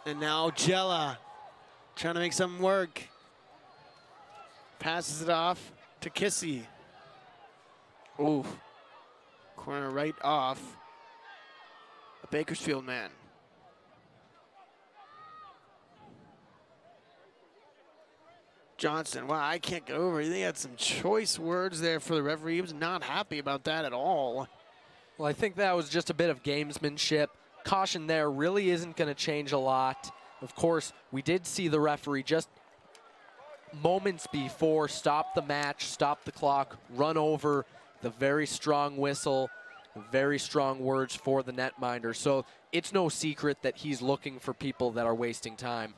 Speaker 2: And now Jella trying to make something work. Passes it off to Kissy. Ooh, corner right off a Bakersfield man. Johnson, wow, I can't get over it. He had some choice words there for the referee. He was not happy about that at all.
Speaker 3: Well, I think that was just a bit of gamesmanship. Caution there really isn't going to change a lot. Of course, we did see the referee just moments before stop the match, stop the clock, run over the very strong whistle, very strong words for the netminder. So it's no secret that he's looking for people that are wasting time.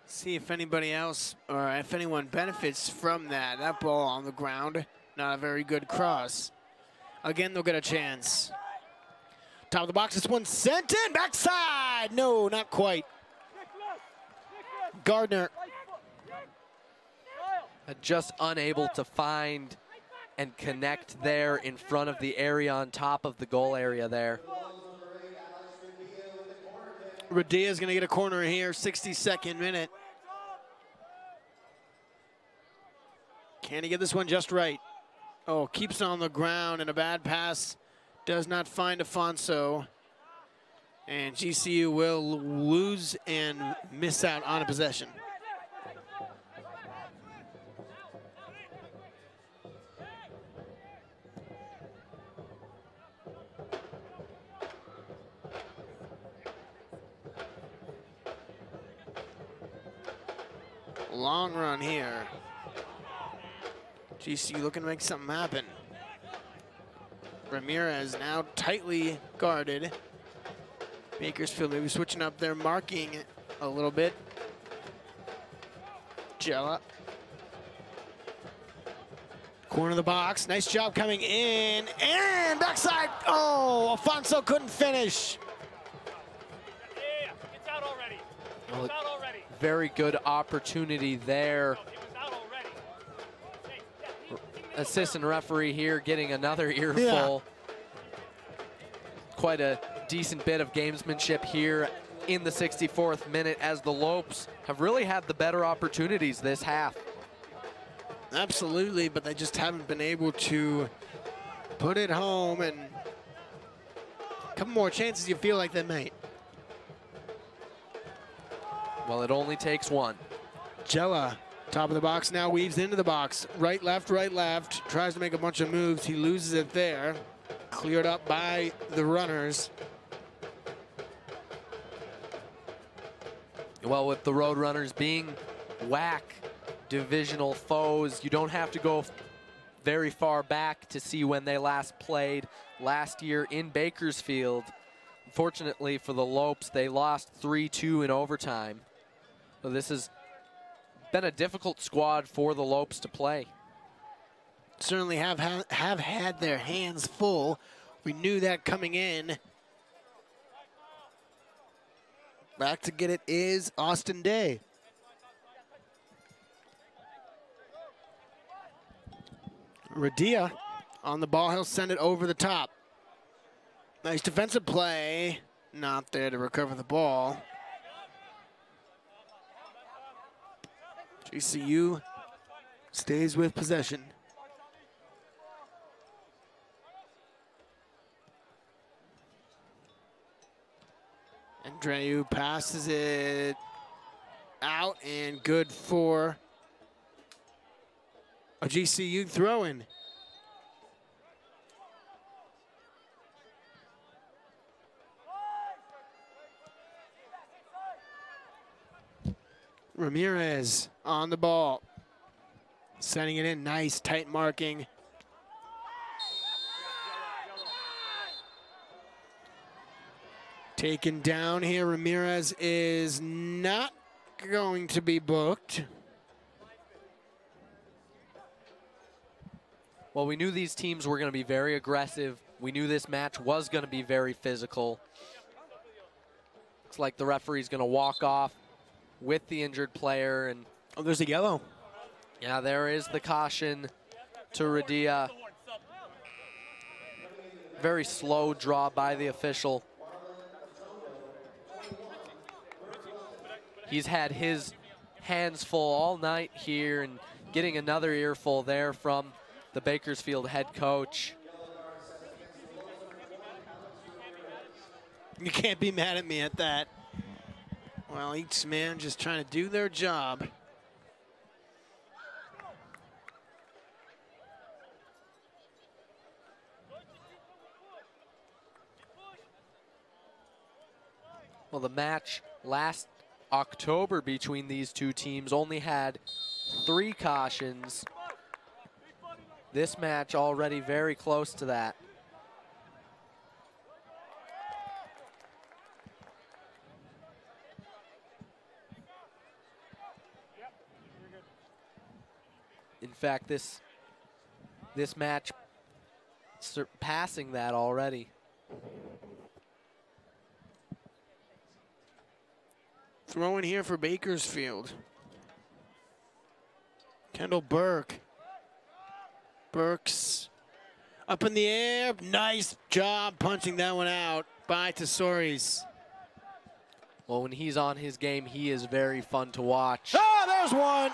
Speaker 2: See if anybody else or if anyone benefits from that. That ball on the ground, not a very good cross. Again, they'll get a chance. Top of the box, this one sent in, backside. No, not quite. Gardner.
Speaker 3: Just unable to find and connect there in front of the area on top of the goal area there.
Speaker 2: Radia's going to get a corner here, 62nd minute. Can he get this one just right? Oh, keeps it on the ground, and a bad pass does not find Afonso. And GCU will lose and miss out on a possession. Long run here. GCU looking to make something happen. Ramirez now tightly guarded. Bakersfield maybe switching up their marking a little bit. Jella. Corner of the box. Nice job coming in. And backside. Oh, Afonso couldn't finish.
Speaker 1: Yeah, it's out already.
Speaker 3: Well,
Speaker 1: It's out already.
Speaker 3: very good opportunity there. Assistant referee here getting another earful. Quite a decent bit of gamesmanship here in the 64th minute as the Lopes have really had the better opportunities this half.
Speaker 2: Absolutely, but they just haven't been able to put it home, and a couple more chances you feel like they might.
Speaker 3: Well, it only takes one.
Speaker 2: Jella, top of the box, now weaves into the box. Right, left, tries to make a bunch of moves. He loses it there. Cleared up by the runners.
Speaker 3: Well, with the Roadrunners being WAC divisional foes, you don't have to go very far back to see when they last played last year in Bakersfield. Unfortunately for the Lopes, they lost 3-2 in overtime. So this has been a difficult squad for the Lopes to play.
Speaker 2: Certainly have had their hands full. We knew that coming in. Back to get it is Austin Day. Radia on the ball. He'll send it over the top. Nice defensive play. Not there to recover the ball. GCU stays with possession. Andreu passes it out and good for a GCU throw-in. Ramirez on the ball. Sending it in, nice tight marking. Taken down here, Ramirez is not going to be booked.
Speaker 3: Well, we knew these teams were going to be very aggressive. We knew this match was going to be very physical. Looks like the referee's going to walk off with the injured player. And
Speaker 2: oh, there's a yellow.
Speaker 3: Yeah, there is the caution to Radia. Very slow draw by the official. He's had his hands full all night here and getting another earful there from the Bakersfield head coach.
Speaker 2: You can't be mad at me at that. Well, each man just trying to do their job.
Speaker 3: Well, the match last October between these two teams only had 3 cautions. This match already very close to that. In fact, this match surpassing that already.
Speaker 2: Throwing here for Bakersfield. Kendall Burke. Burks up in the air. Nice job punching that one out by Tesori's.
Speaker 3: Well, when he's on his game, he is very fun to watch.
Speaker 2: Oh, there's one.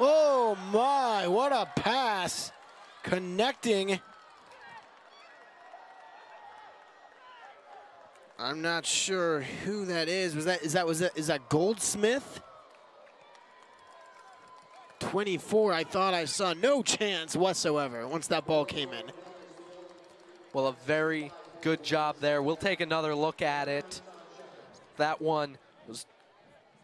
Speaker 2: Oh my, what a pass. Connecting. I'm not sure who that is. Is that Goldsmith? 24, I thought I saw no chance whatsoever once that ball came in.
Speaker 3: Well, a very good job there. We'll take another look at it. That one was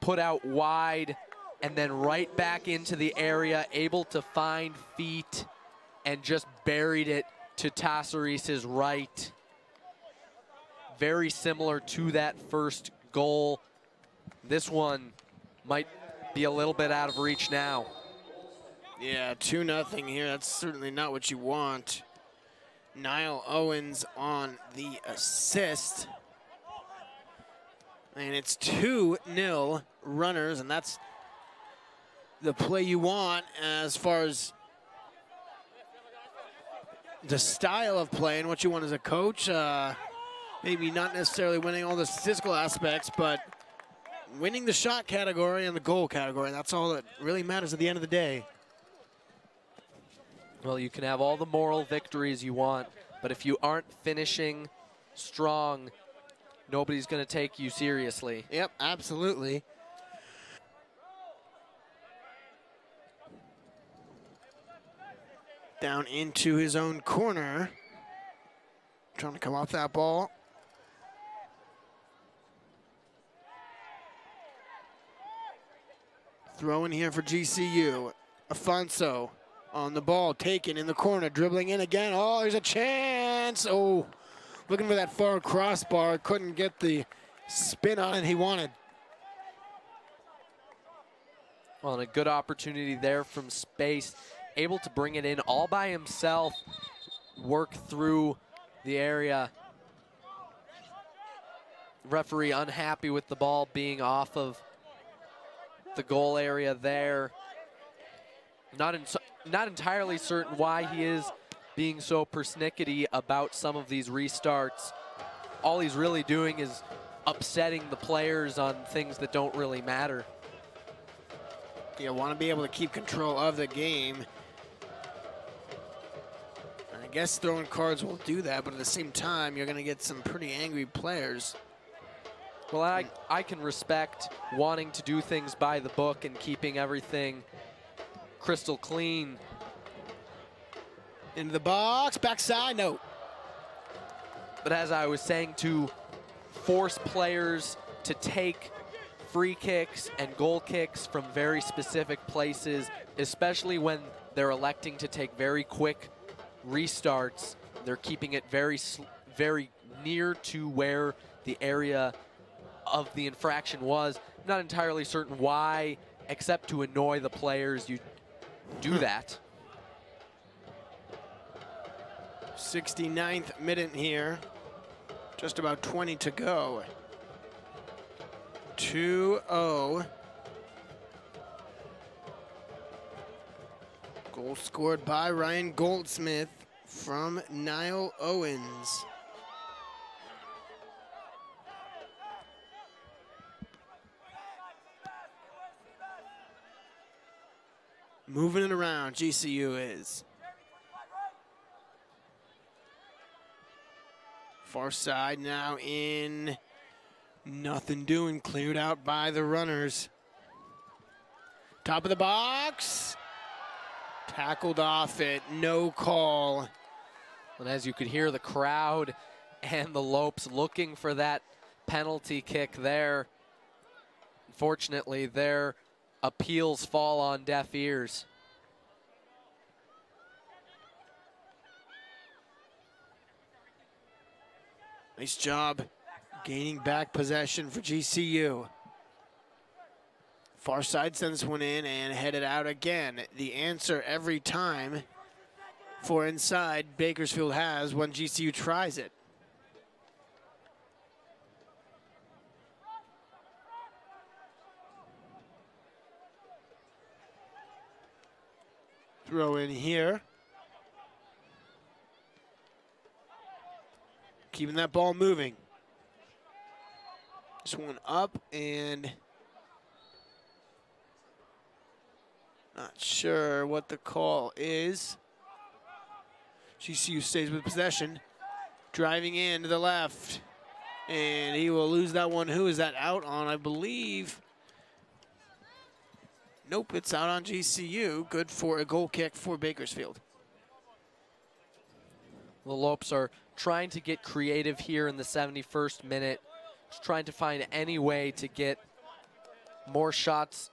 Speaker 3: put out wide and then right back into the area, able to find feet and just buried it to Tesori's right. Very similar to that first goal. This one might be a little bit out of reach now.
Speaker 2: Yeah, 2-0 here. That's certainly not what you want. Niall Owens on the assist. And it's 2-0 runners, and that's the play you want as far as the style of play and what you want as a coach. Maybe not necessarily winning all the statistical aspects, but winning the shot category and the goal category. That's all that really matters at the end of the day.
Speaker 3: Well, you can have all the moral victories you want, but if you aren't finishing strong, nobody's going to take you seriously.
Speaker 2: Yep, absolutely. Down into his own corner. Trying to come off that ball. Throwing here for GCU. Afonso on the ball, taken in the corner, dribbling in again. Oh, there's a chance. Oh, looking for that far crossbar. Couldn't get the spin on it he wanted.
Speaker 3: Well, and a good opportunity there from space. Able to bring it in all by himself. Work through the area. Referee unhappy with the ball being off of the goal area there. Not entirely certain why he is being so persnickety about some of these restarts. All he's really doing is upsetting the players on things that don't really matter.
Speaker 2: You want to be able to keep control of the game. And I guess throwing cards will do that, but at the same time, you're going to get some pretty angry players.
Speaker 3: Well, I can respect wanting to do things by the book and keeping everything crystal clean.
Speaker 2: Into the box, backside, no.
Speaker 3: But as I was saying, to force players to take free kicks and goal kicks from very specific places, especially when they're electing to take very quick restarts, they're keeping it very near to where the area of the infraction was. I'm not entirely certain why, except to annoy the players, you do that.
Speaker 2: 69th minute here. Just about 20 to go. 2-0. Goal scored by Ryan Goldsmith from Niall Owens. Moving it around, GCU is. Far side now in Nothing doing, cleared out by the runners. Top of the box. Tackled off it, no call.
Speaker 3: And as you could hear, the crowd and the Lopes looking for that penalty kick there. Unfortunately, their appeals fall on deaf ears.
Speaker 2: Nice job gaining back possession for GCU. Far side sends one in and headed out again. The answer every time for inside Bakersfield has when GCU tries it. Throw in here. Keeping that ball moving. This one up and not sure what the call is. GCU stays with possession. Driving in to the left. And he will lose that one. Who is that out on, I believe? Nope, it's out on GCU. Good for a goal kick for Bakersfield.
Speaker 3: The Lopes are trying to get creative here in the 71st minute. Just trying to find any way to get more shots.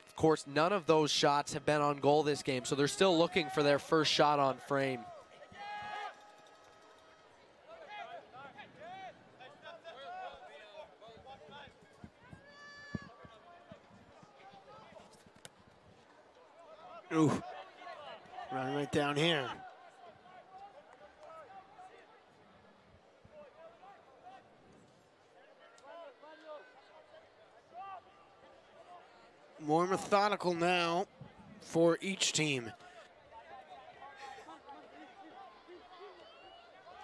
Speaker 3: Of course, none of those shots have been on goal this game, so they're still looking for their first shot on frame.
Speaker 2: Ooh, run right down here. More methodical now for each team.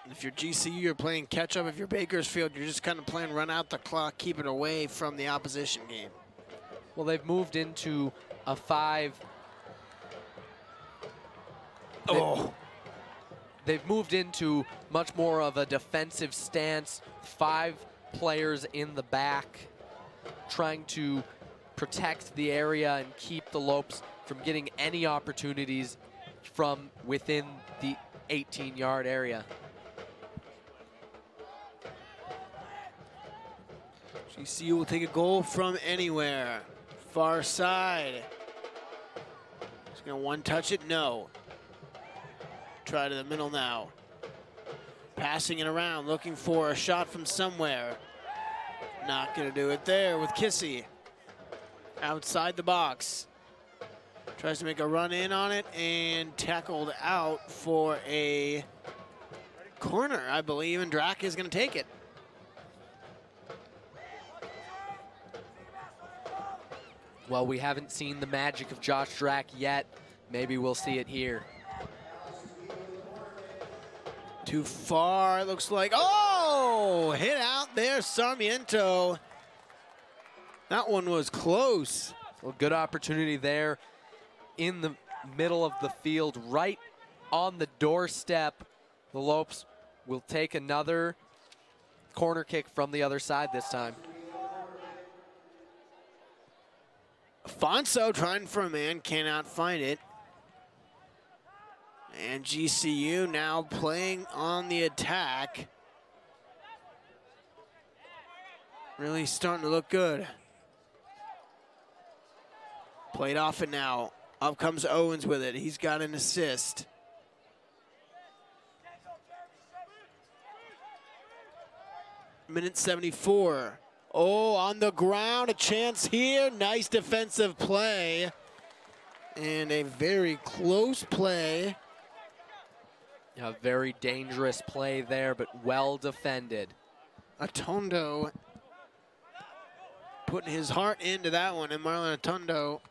Speaker 2: If you're GCU, you're playing catch up. If you're Bakersfield, you're just kind of playing run out the clock, keep it away from the opposition game.
Speaker 3: Well, they've moved into a 5. They've moved into much more of a defensive stance. 5 players in the back trying to protect the area and keep the Lopes from getting any opportunities from within the 18-yard area.
Speaker 2: GCU will take a goal from anywhere. Far side. He's going to one-touch it? No. Try to the middle now. Passing it around, looking for a shot from somewhere. Not going to do it there with Kissy. Outside the box. Tries to make a run in on it and tackled out for a corner, I believe, and Drack is going to take it.
Speaker 3: Well, we haven't seen the magic of Josh Drack yet. Maybe we'll see it here.
Speaker 2: Too far, it looks like. Oh, hit out there, Sarmiento. That one was close.
Speaker 3: Well, good opportunity there in the middle of the field, right on the doorstep. The Lopes will take another corner kick from the other side this time.
Speaker 2: Fonso trying for a man, cannot find it. And GCU now playing on the attack. Really starting to look good. Played off it now. Up comes Owens with it. He's got an assist. Minute 74. Oh, on the ground, a chance here. Nice defensive play. And a very close play.
Speaker 3: A very dangerous play there, but well defended.
Speaker 2: Tonto putting his heart into that one, and Marlon Tonto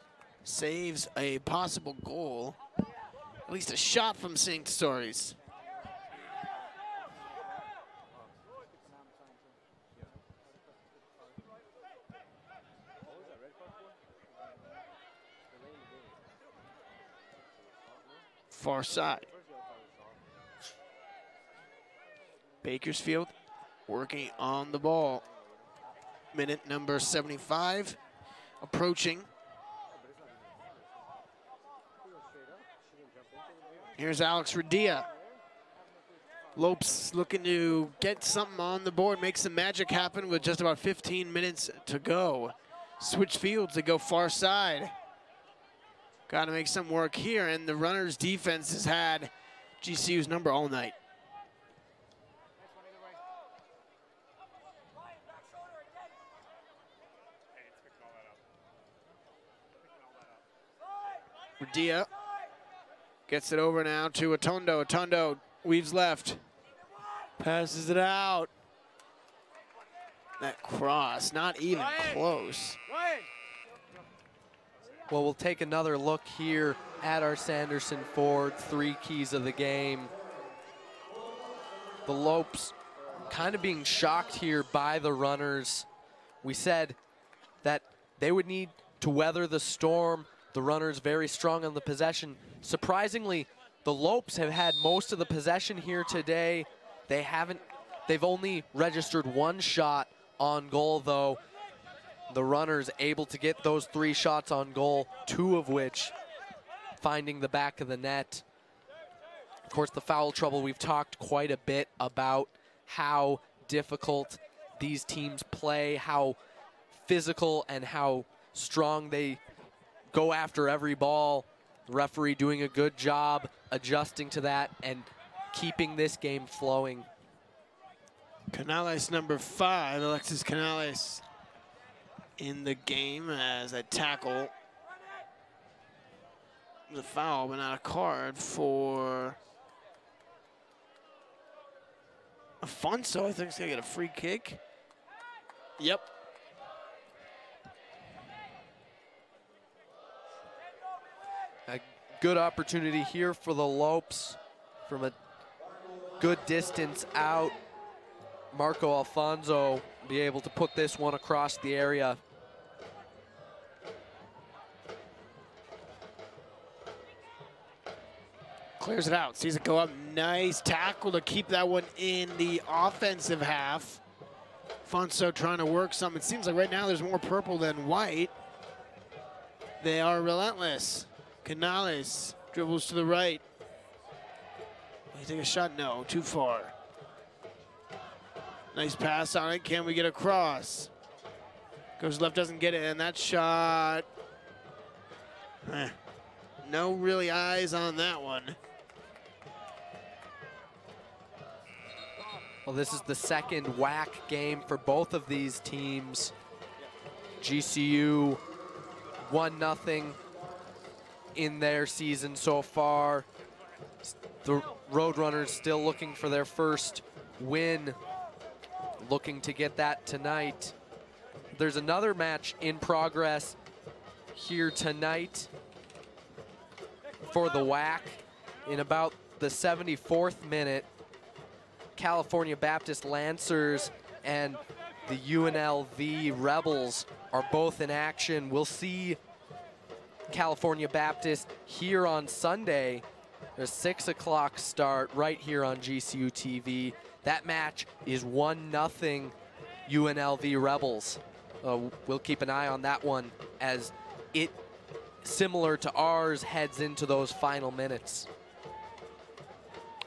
Speaker 2: saves a possible goal. At least a shot from St. Stories. Far side. Bakersfield working on the ball. Minute number 75 approaching. Here's Alex Radia. Lopes looking to get something on the board, make some magic happen with just about 15 minutes to go. Switch fields to go far side. Got to make some work here, and the runners' defense has had GCU's number all night. Radia gets it over now to Tonto. Tonto weaves left, passes it out. That cross, not even close.
Speaker 3: Well, we'll take another look here at our Sanderson Ford 3 keys of the game. The Lopes kind of being shocked here by the runners. We said that they would need to weather the storm. The runners very strong on the possession. Surprisingly, the Lopes have had most of the possession here today. They've only registered 1 shot on goal, though. The runners able to get those 3 shots on goal, 2 of which finding the back of the net. Of course, the foul trouble, we've talked quite a bit about how difficult these teams play, how physical and how strong they go after every ball. The referee doing a good job adjusting to that and keeping this game flowing.
Speaker 2: Canales number 5, Alexis Canales in the game as a tackle. The foul, but not a card for Afonso. I think he's gonna get a free kick. Yep.
Speaker 3: A good opportunity here for the Lopes from a good distance out. Marco Alfonso be able to put this one across the area.
Speaker 2: Clears it out, sees it go up. Nice tackle to keep that one in the offensive half. Alfonso trying to work some. It seems like right now there's more purple than white. They are relentless. Canales dribbles to the right. Will he take a shot? No, too far. Nice pass on it. Can we get across? Goes left, doesn't get it, and that shot. No really eyes on that one.
Speaker 3: Well, this is the second WAC game for both of these teams. GCU 1-0 in their season so far. The Roadrunners still looking for their first win, looking to get that tonight. There's another match in progress here tonight for the WAC. In about the 74th minute, California Baptist Lancers and the UNLV Rebels are both in action. We'll see California Baptist here on Sunday. There's a 6 o'clock start right here on GCU TV. That match is 1-0 UNLV Rebels. We'll keep an eye on that one as it, similar to ours, heads into those final minutes.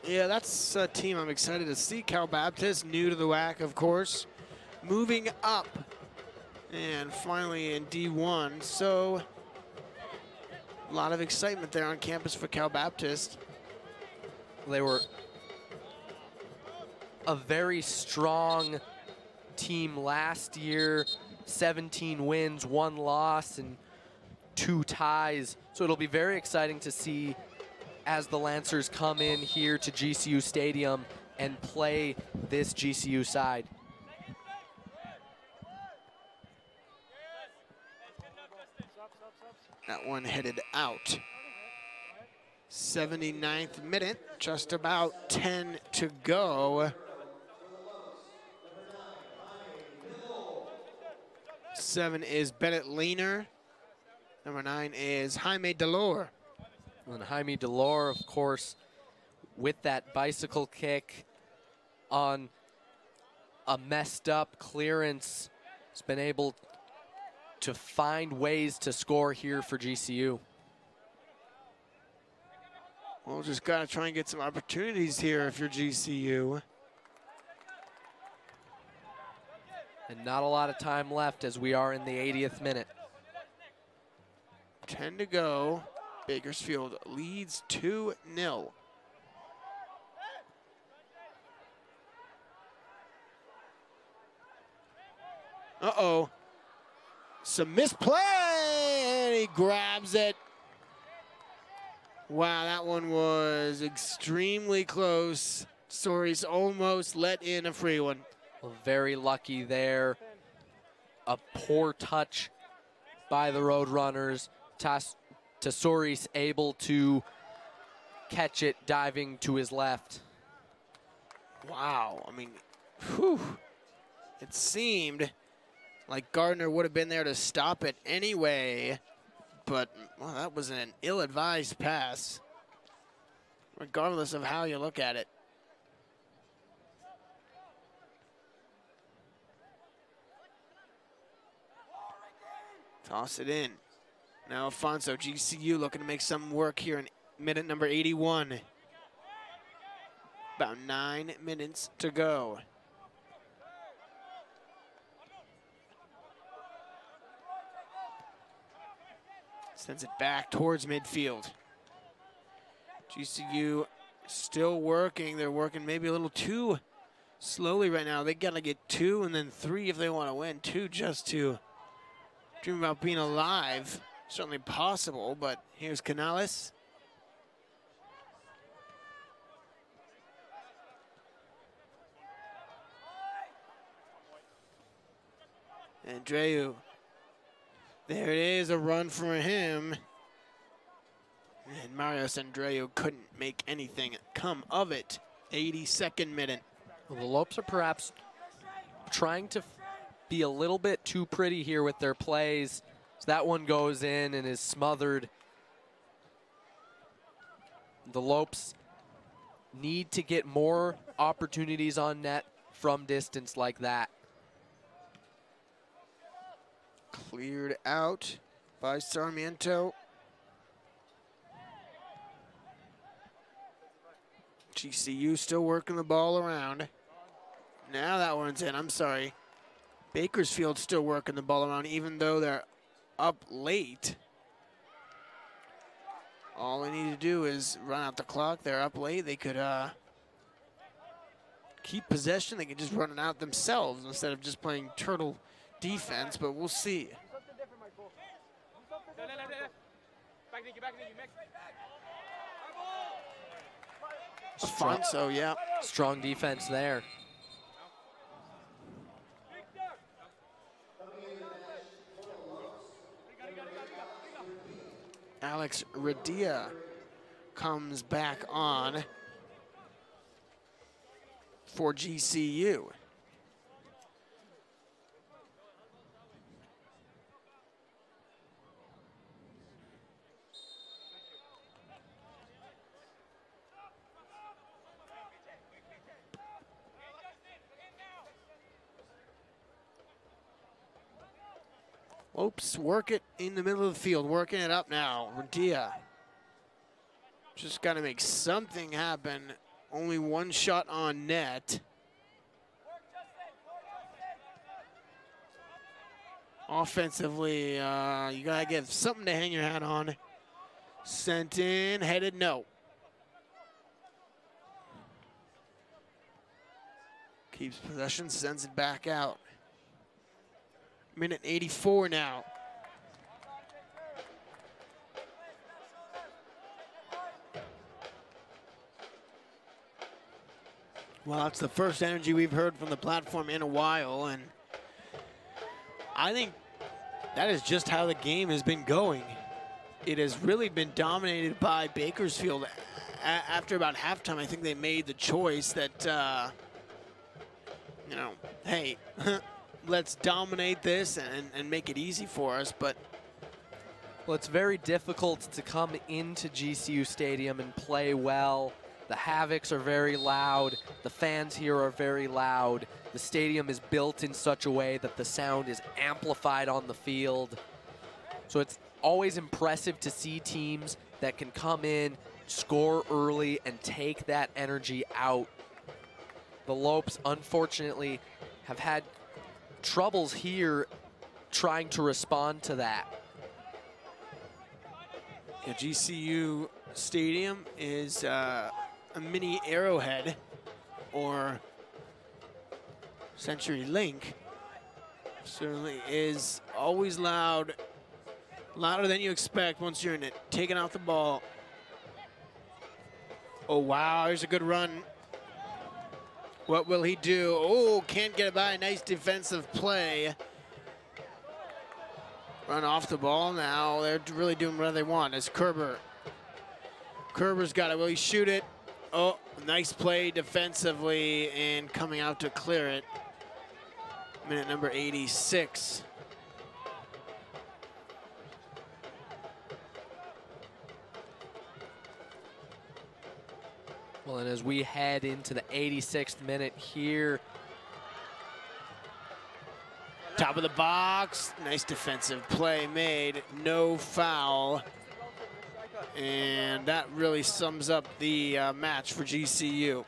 Speaker 2: Yeah, that's a team I'm excited to see. Cal Baptist, new to the WAC, of course, moving up and finally in D1. So a lot of excitement there on campus for Cal Baptist.
Speaker 3: They were a very strong team last year. 17 wins, 1 loss, and 2 ties. So it'll be very exciting to see as the Lancers come in here to GCU Stadium and play this GCU side.
Speaker 2: That one headed out. 79th minute, just about 10 to go. 7 is Bennett Leaner. Number 9 is Jaime Delore.
Speaker 3: And Jaime Delore, of course, with that bicycle kick on a messed up clearance. has been able to find ways to score here for GCU.
Speaker 2: Well, just got to try and get some opportunities here if you're GCU.
Speaker 3: And not a lot of time left as we are in the 80th minute.
Speaker 2: 10 to go. Bakersfield leads 2-0. Uh-oh. Some misplay, and he grabs it. Wow, that one was extremely close. Soris almost let in a free one.
Speaker 3: Well, very lucky there. A poor touch by the Roadrunners. Soris able to catch it, diving to his left.
Speaker 2: Wow, I mean, whew. It seemed like Gardner would have been there to stop it anyway, but well, that was an ill-advised pass, regardless of how you look at it. Toss it in. Now Alfonso, GCU looking to make some work here in minute number 81. About 9 minutes to go. Sends it back towards midfield. GCU still working. They're working maybe a little too slowly right now. They gotta get 2 and then 3 if they want to win. 2 just to dream about being alive. Certainly possible, but here's Canales. Andreu. There it is, a run for him. And Marius Andreu couldn't make anything come of it. 82nd minute.
Speaker 3: Well, the Lopes are perhaps trying to be a little bit too pretty here with their plays. So that one goes in and is smothered. The Lopes need to get more opportunities on net from distance like that.
Speaker 2: Cleared out by Sarmiento. GCU still working the ball around. Now that one's in, I'm sorry. Bakersfield still working the ball around even though they're up late. All they need to do is run out the clock. They're up late. They could keep possession. They could just run it out themselves instead of just playing turtle defense, but we'll see. Alfonso, yeah.
Speaker 3: Strong defense there.
Speaker 2: Alex Radia comes back on for GCU. Lopes work it in the middle of the field, working it up now. Radia just got to make something happen. Only one shot on net. Offensively, you got to give something to hang your hat on. Sent in, headed no. Keeps possession, sends it back out. Minute 84 now. Well, that's the first energy we've heard from the platform in a while, and I think that is just how the game has been going. It has really been dominated by Bakersfield. After about halftime, I think they made the choice that, you know, hey, let's dominate this and make it easy for us, but
Speaker 3: well, it's very difficult to come into GCU Stadium and play well The Havocs are very loud. The fans here are very loud. The stadium is built in such a way that the sound is amplified on the field. So it's always impressive to see teams that can come in, score early, and take that energy out. The Lopes, unfortunately, have had troubles here trying to respond to that.
Speaker 2: Yeah, GCU Stadium is a mini Arrowhead or Century Link. Certainly is always loud, louder than you expect once you're in it. Taking out the ball. Oh, wow, here's a good run. What will he do? Oh, can't get it by. Nice defensive play. Run off the ball now. They're really doing whatever they want. It's Kerber. Kerber's got it. Will he shoot it? Oh, nice play defensively and coming out to clear it. Minute number 86.
Speaker 3: Well, and as we head into the 86th minute here.
Speaker 2: Top of the box. Nice defensive play made. No foul. And that really sums up the match for GCU.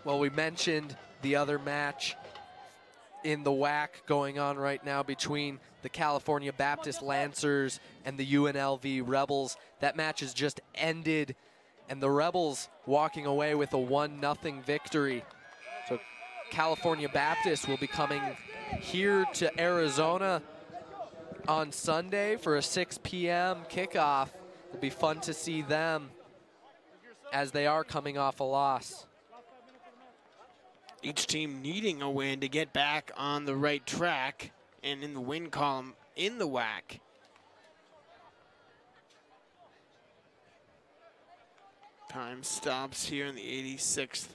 Speaker 3: Well, we mentioned the other match in the WAC going on right now between the California Baptist Lancers and the UNLV Rebels. That match has just ended, and the Rebels walking away with a 1-0 victory. So California Baptist will be coming here to Arizona on Sunday for a 6 p.m. kickoff. It'll be fun to see them as they are coming off a loss.
Speaker 2: Each team needing a win to get back on the right track and in the win column in the WAC. Time stops here in the 86th.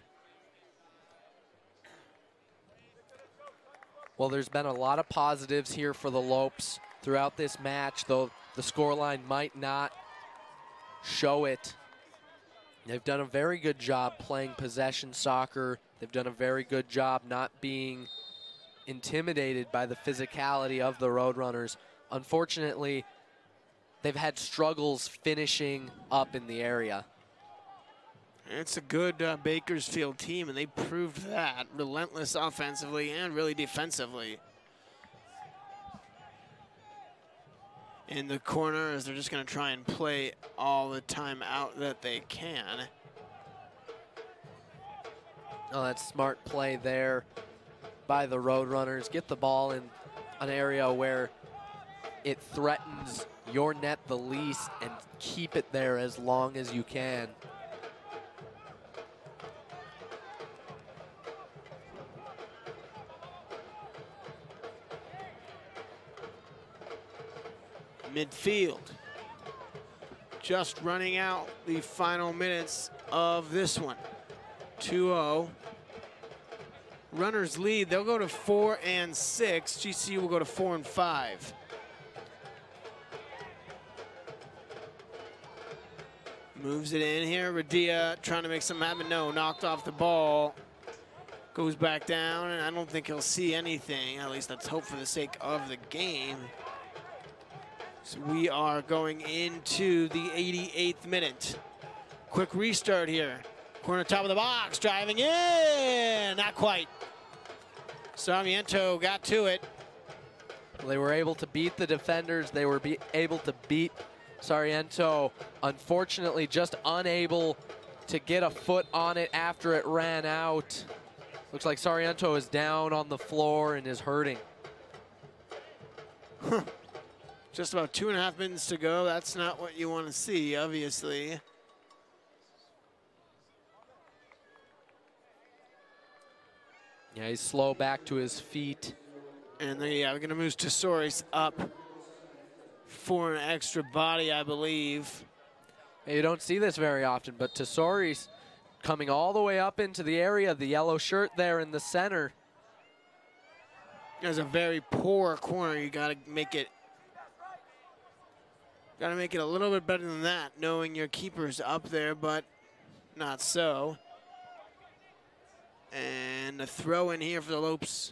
Speaker 3: Well, there's been a lot of positives here for the Lopes throughout this match, though the scoreline might not show it. They've done a very good job playing possession soccer. They've done a very good job not being intimidated by the physicality of the Roadrunners. Unfortunately, they've had struggles finishing up in the area.
Speaker 2: It's a good Bakersfield team, and they proved that. Relentless offensively and really defensively. In the corner as they're just going to try and play all the time out that they can.
Speaker 3: Oh, that's smart play there by the Roadrunners. Get the ball in an area where it threatens your net the least and keep it there as long as you can.
Speaker 2: Midfield. Just running out the final minutes of this one. 2-0. Runners lead. They'll go to 4 and 6. GCU will go to 4 and 5. Moves it in here. Radia trying to make something happen. No, knocked off the ball. Goes back down, and I don't think he'll see anything. At least let's hope for the sake of the game. So we are going into the 88th minute. Quick restart here. Corner top of the box, driving in. Not quite. Sarmiento got to it.
Speaker 3: They were able to beat the defenders. They were able to beat Sarmiento. Unfortunately, just unable to get a foot on it after it ran out. Looks like Sarmiento is down on the floor and is hurting.
Speaker 2: Just about 2.5 minutes to go. That's not what you want to see, obviously.
Speaker 3: Yeah, he's slow back to his feet.
Speaker 2: And then, yeah, we're going to move Tesorius up for an extra body, I believe.
Speaker 3: Hey, you don't see this very often, but Tesorius coming all the way up into the area, the yellow shirt there in the center.
Speaker 2: There's a very poor corner. You got to make it Got to make it a little bit better than that, knowing your keeper's up there, but not so. And a throw in here for the Lopes.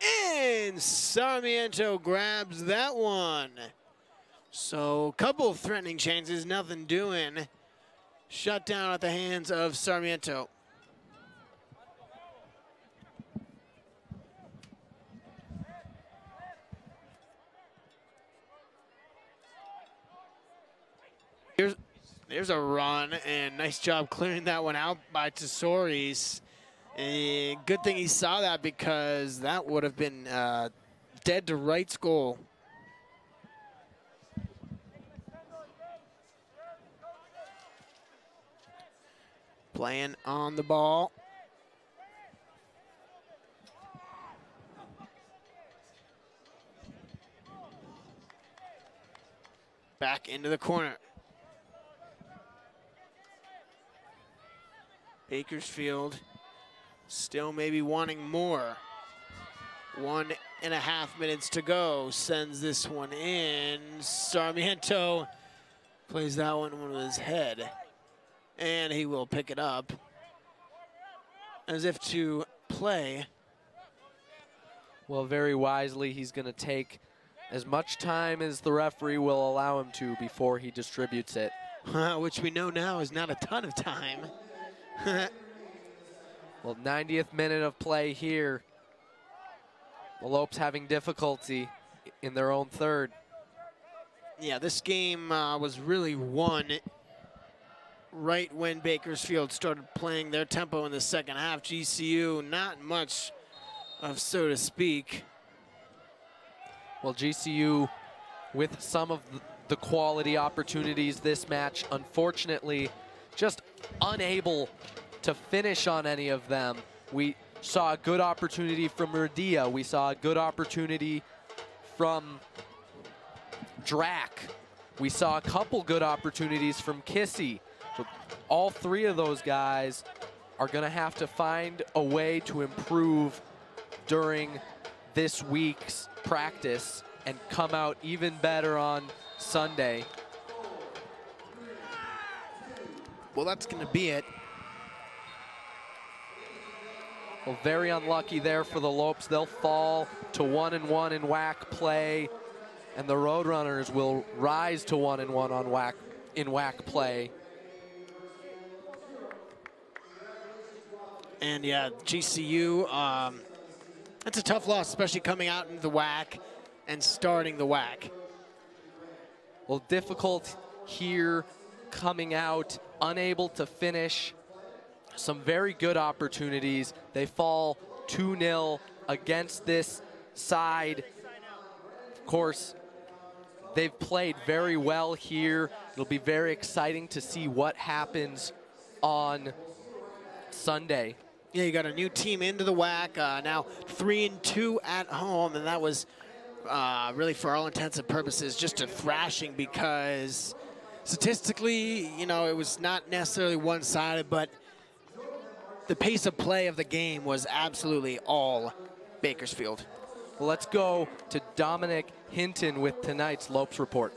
Speaker 2: And Sarmiento grabs that one. So a couple of threatening chances, nothing doing. Shut down at the hands of Sarmiento. There's a run, and nice job clearing that one out by Tesori's. Good thing he saw that, because that would have been dead to rights goal. Playing on the ball. Back into the corner. Bakersfield still maybe wanting more. 1.5 minutes to go. Sends this one in. Sarmiento plays that one with his head. And he will pick it up as if to play.
Speaker 3: Well, very wisely, he's going to take as much time as the referee will allow him to before he distributes it.
Speaker 2: Which we know now is not a ton of time.
Speaker 3: Well, 90th minute of play here. The Lopes having difficulty in their own third.
Speaker 2: Yeah, this game was really won right when Bakersfield started playing their tempo in the second half. GCU, not much of so to speak.
Speaker 3: Well, GCU with some of the quality opportunities this match, unfortunately, just unable to finish on any of them. We saw a good opportunity from Murdia. We saw a good opportunity from Drac. We saw a couple good opportunities from Kissy. So all three of those guys are going to have to find a way to improve during this week's practice and come out even better on Sunday.
Speaker 2: Well, that's going to be it.
Speaker 3: Well, very unlucky there for the Lopes. They'll fall to 1-1 in WAC play, and the Roadrunners will rise to 1-1 on WAC play.
Speaker 2: And yeah, GCU, that's a tough loss, especially coming out into the WAC and starting the WAC.
Speaker 3: Well, difficult here, coming out, unable to finish. Some very good opportunities. They fall 2-0 against this side. Of course, they've played very well here. It'll be very exciting to see what happens on Sunday.
Speaker 2: Yeah, you got a new team into the WAC, now 3-2 at home, and that was really, for all intents and purposes, just a thrashing, because statistically, you know, it was not necessarily one-sided, but the pace of play of the game was absolutely all Bakersfield.
Speaker 3: Well, let's go to Dominic Hinton with tonight's Lopes Report.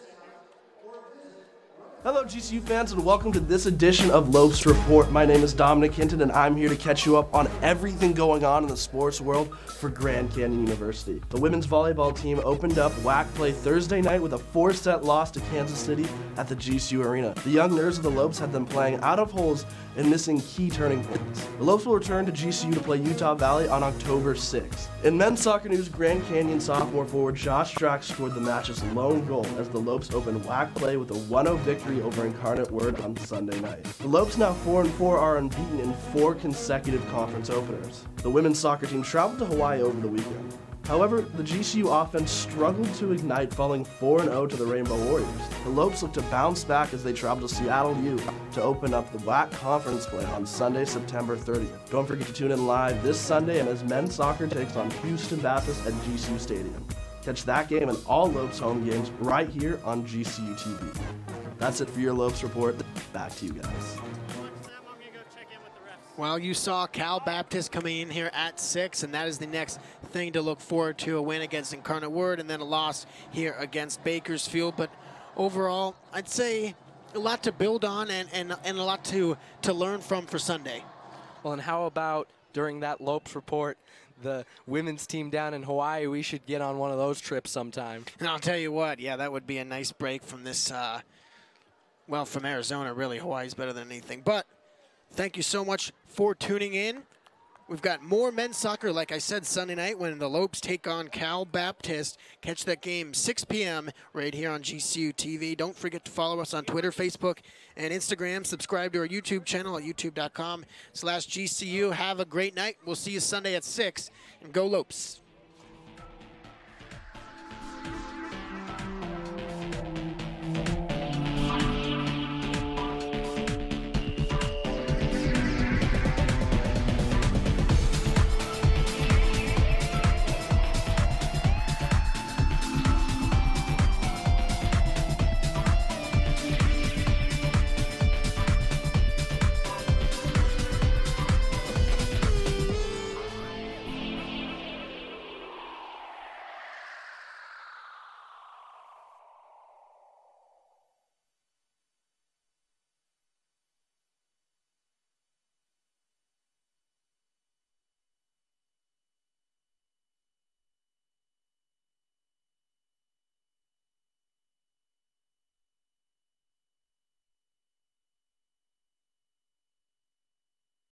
Speaker 17: Hello, GCU fans, and welcome to this edition of Lopes Report. My name is Dominic Hinton, and I'm here to catch you up on everything going on in the sports world for Grand Canyon University. The women's volleyball team opened up WAC play Thursday night with a 4-set loss to Kansas City at the GCU Arena. The young nerds of the Lopes had them playing out of holes and missing key turning points. The Lopes will return to GCU to play Utah Valley on October 6th. In men's soccer news, Grand Canyon sophomore forward Josh Strack scored the match's lone goal as the Lopes opened WAC play with a 1-0 victory over Incarnate Word on Sunday night. The Lopes, now 4-4, are unbeaten in 4 consecutive conference openers. The women's soccer team traveled to Hawaii over the weekend. However, the GCU offense struggled to ignite, falling 4-0 to the Rainbow Warriors. The Lopes look to bounce back as they travel to Seattle U to open up the WAC conference play on Sunday, September 30th. Don't forget to tune in live this Sunday and as men's soccer takes on Houston Baptist at GCU Stadium. Catch that game and all Lopes home games right here on GCU TV. That's it for your Lopes Report. Back to you guys.
Speaker 2: Well, you saw Cal Baptist coming in here at 6, and that is the next thing to look forward to, a win against Incarnate Word and then a loss here against Bakersfield. But overall, I'd say a lot to build on and a lot to learn from for Sunday.
Speaker 3: Well, and how about during that Lopes report, the women's team down in Hawaii? We should get on one of those trips sometime.
Speaker 2: And I'll tell you what, yeah, that would be a nice break from this, well, from Arizona, really. Hawaii's better than anything. But thank you so much for tuning in. We've got more men's soccer, like I said, Sunday night when the Lopes take on Cal Baptist. Catch that game 6 p.m. right here on GCU TV. Don't forget to follow us on Twitter, Facebook, and Instagram. Subscribe to our YouTube channel at youtube.com/GCU. Have a great night. We'll see you Sunday at 6. And go Lopes.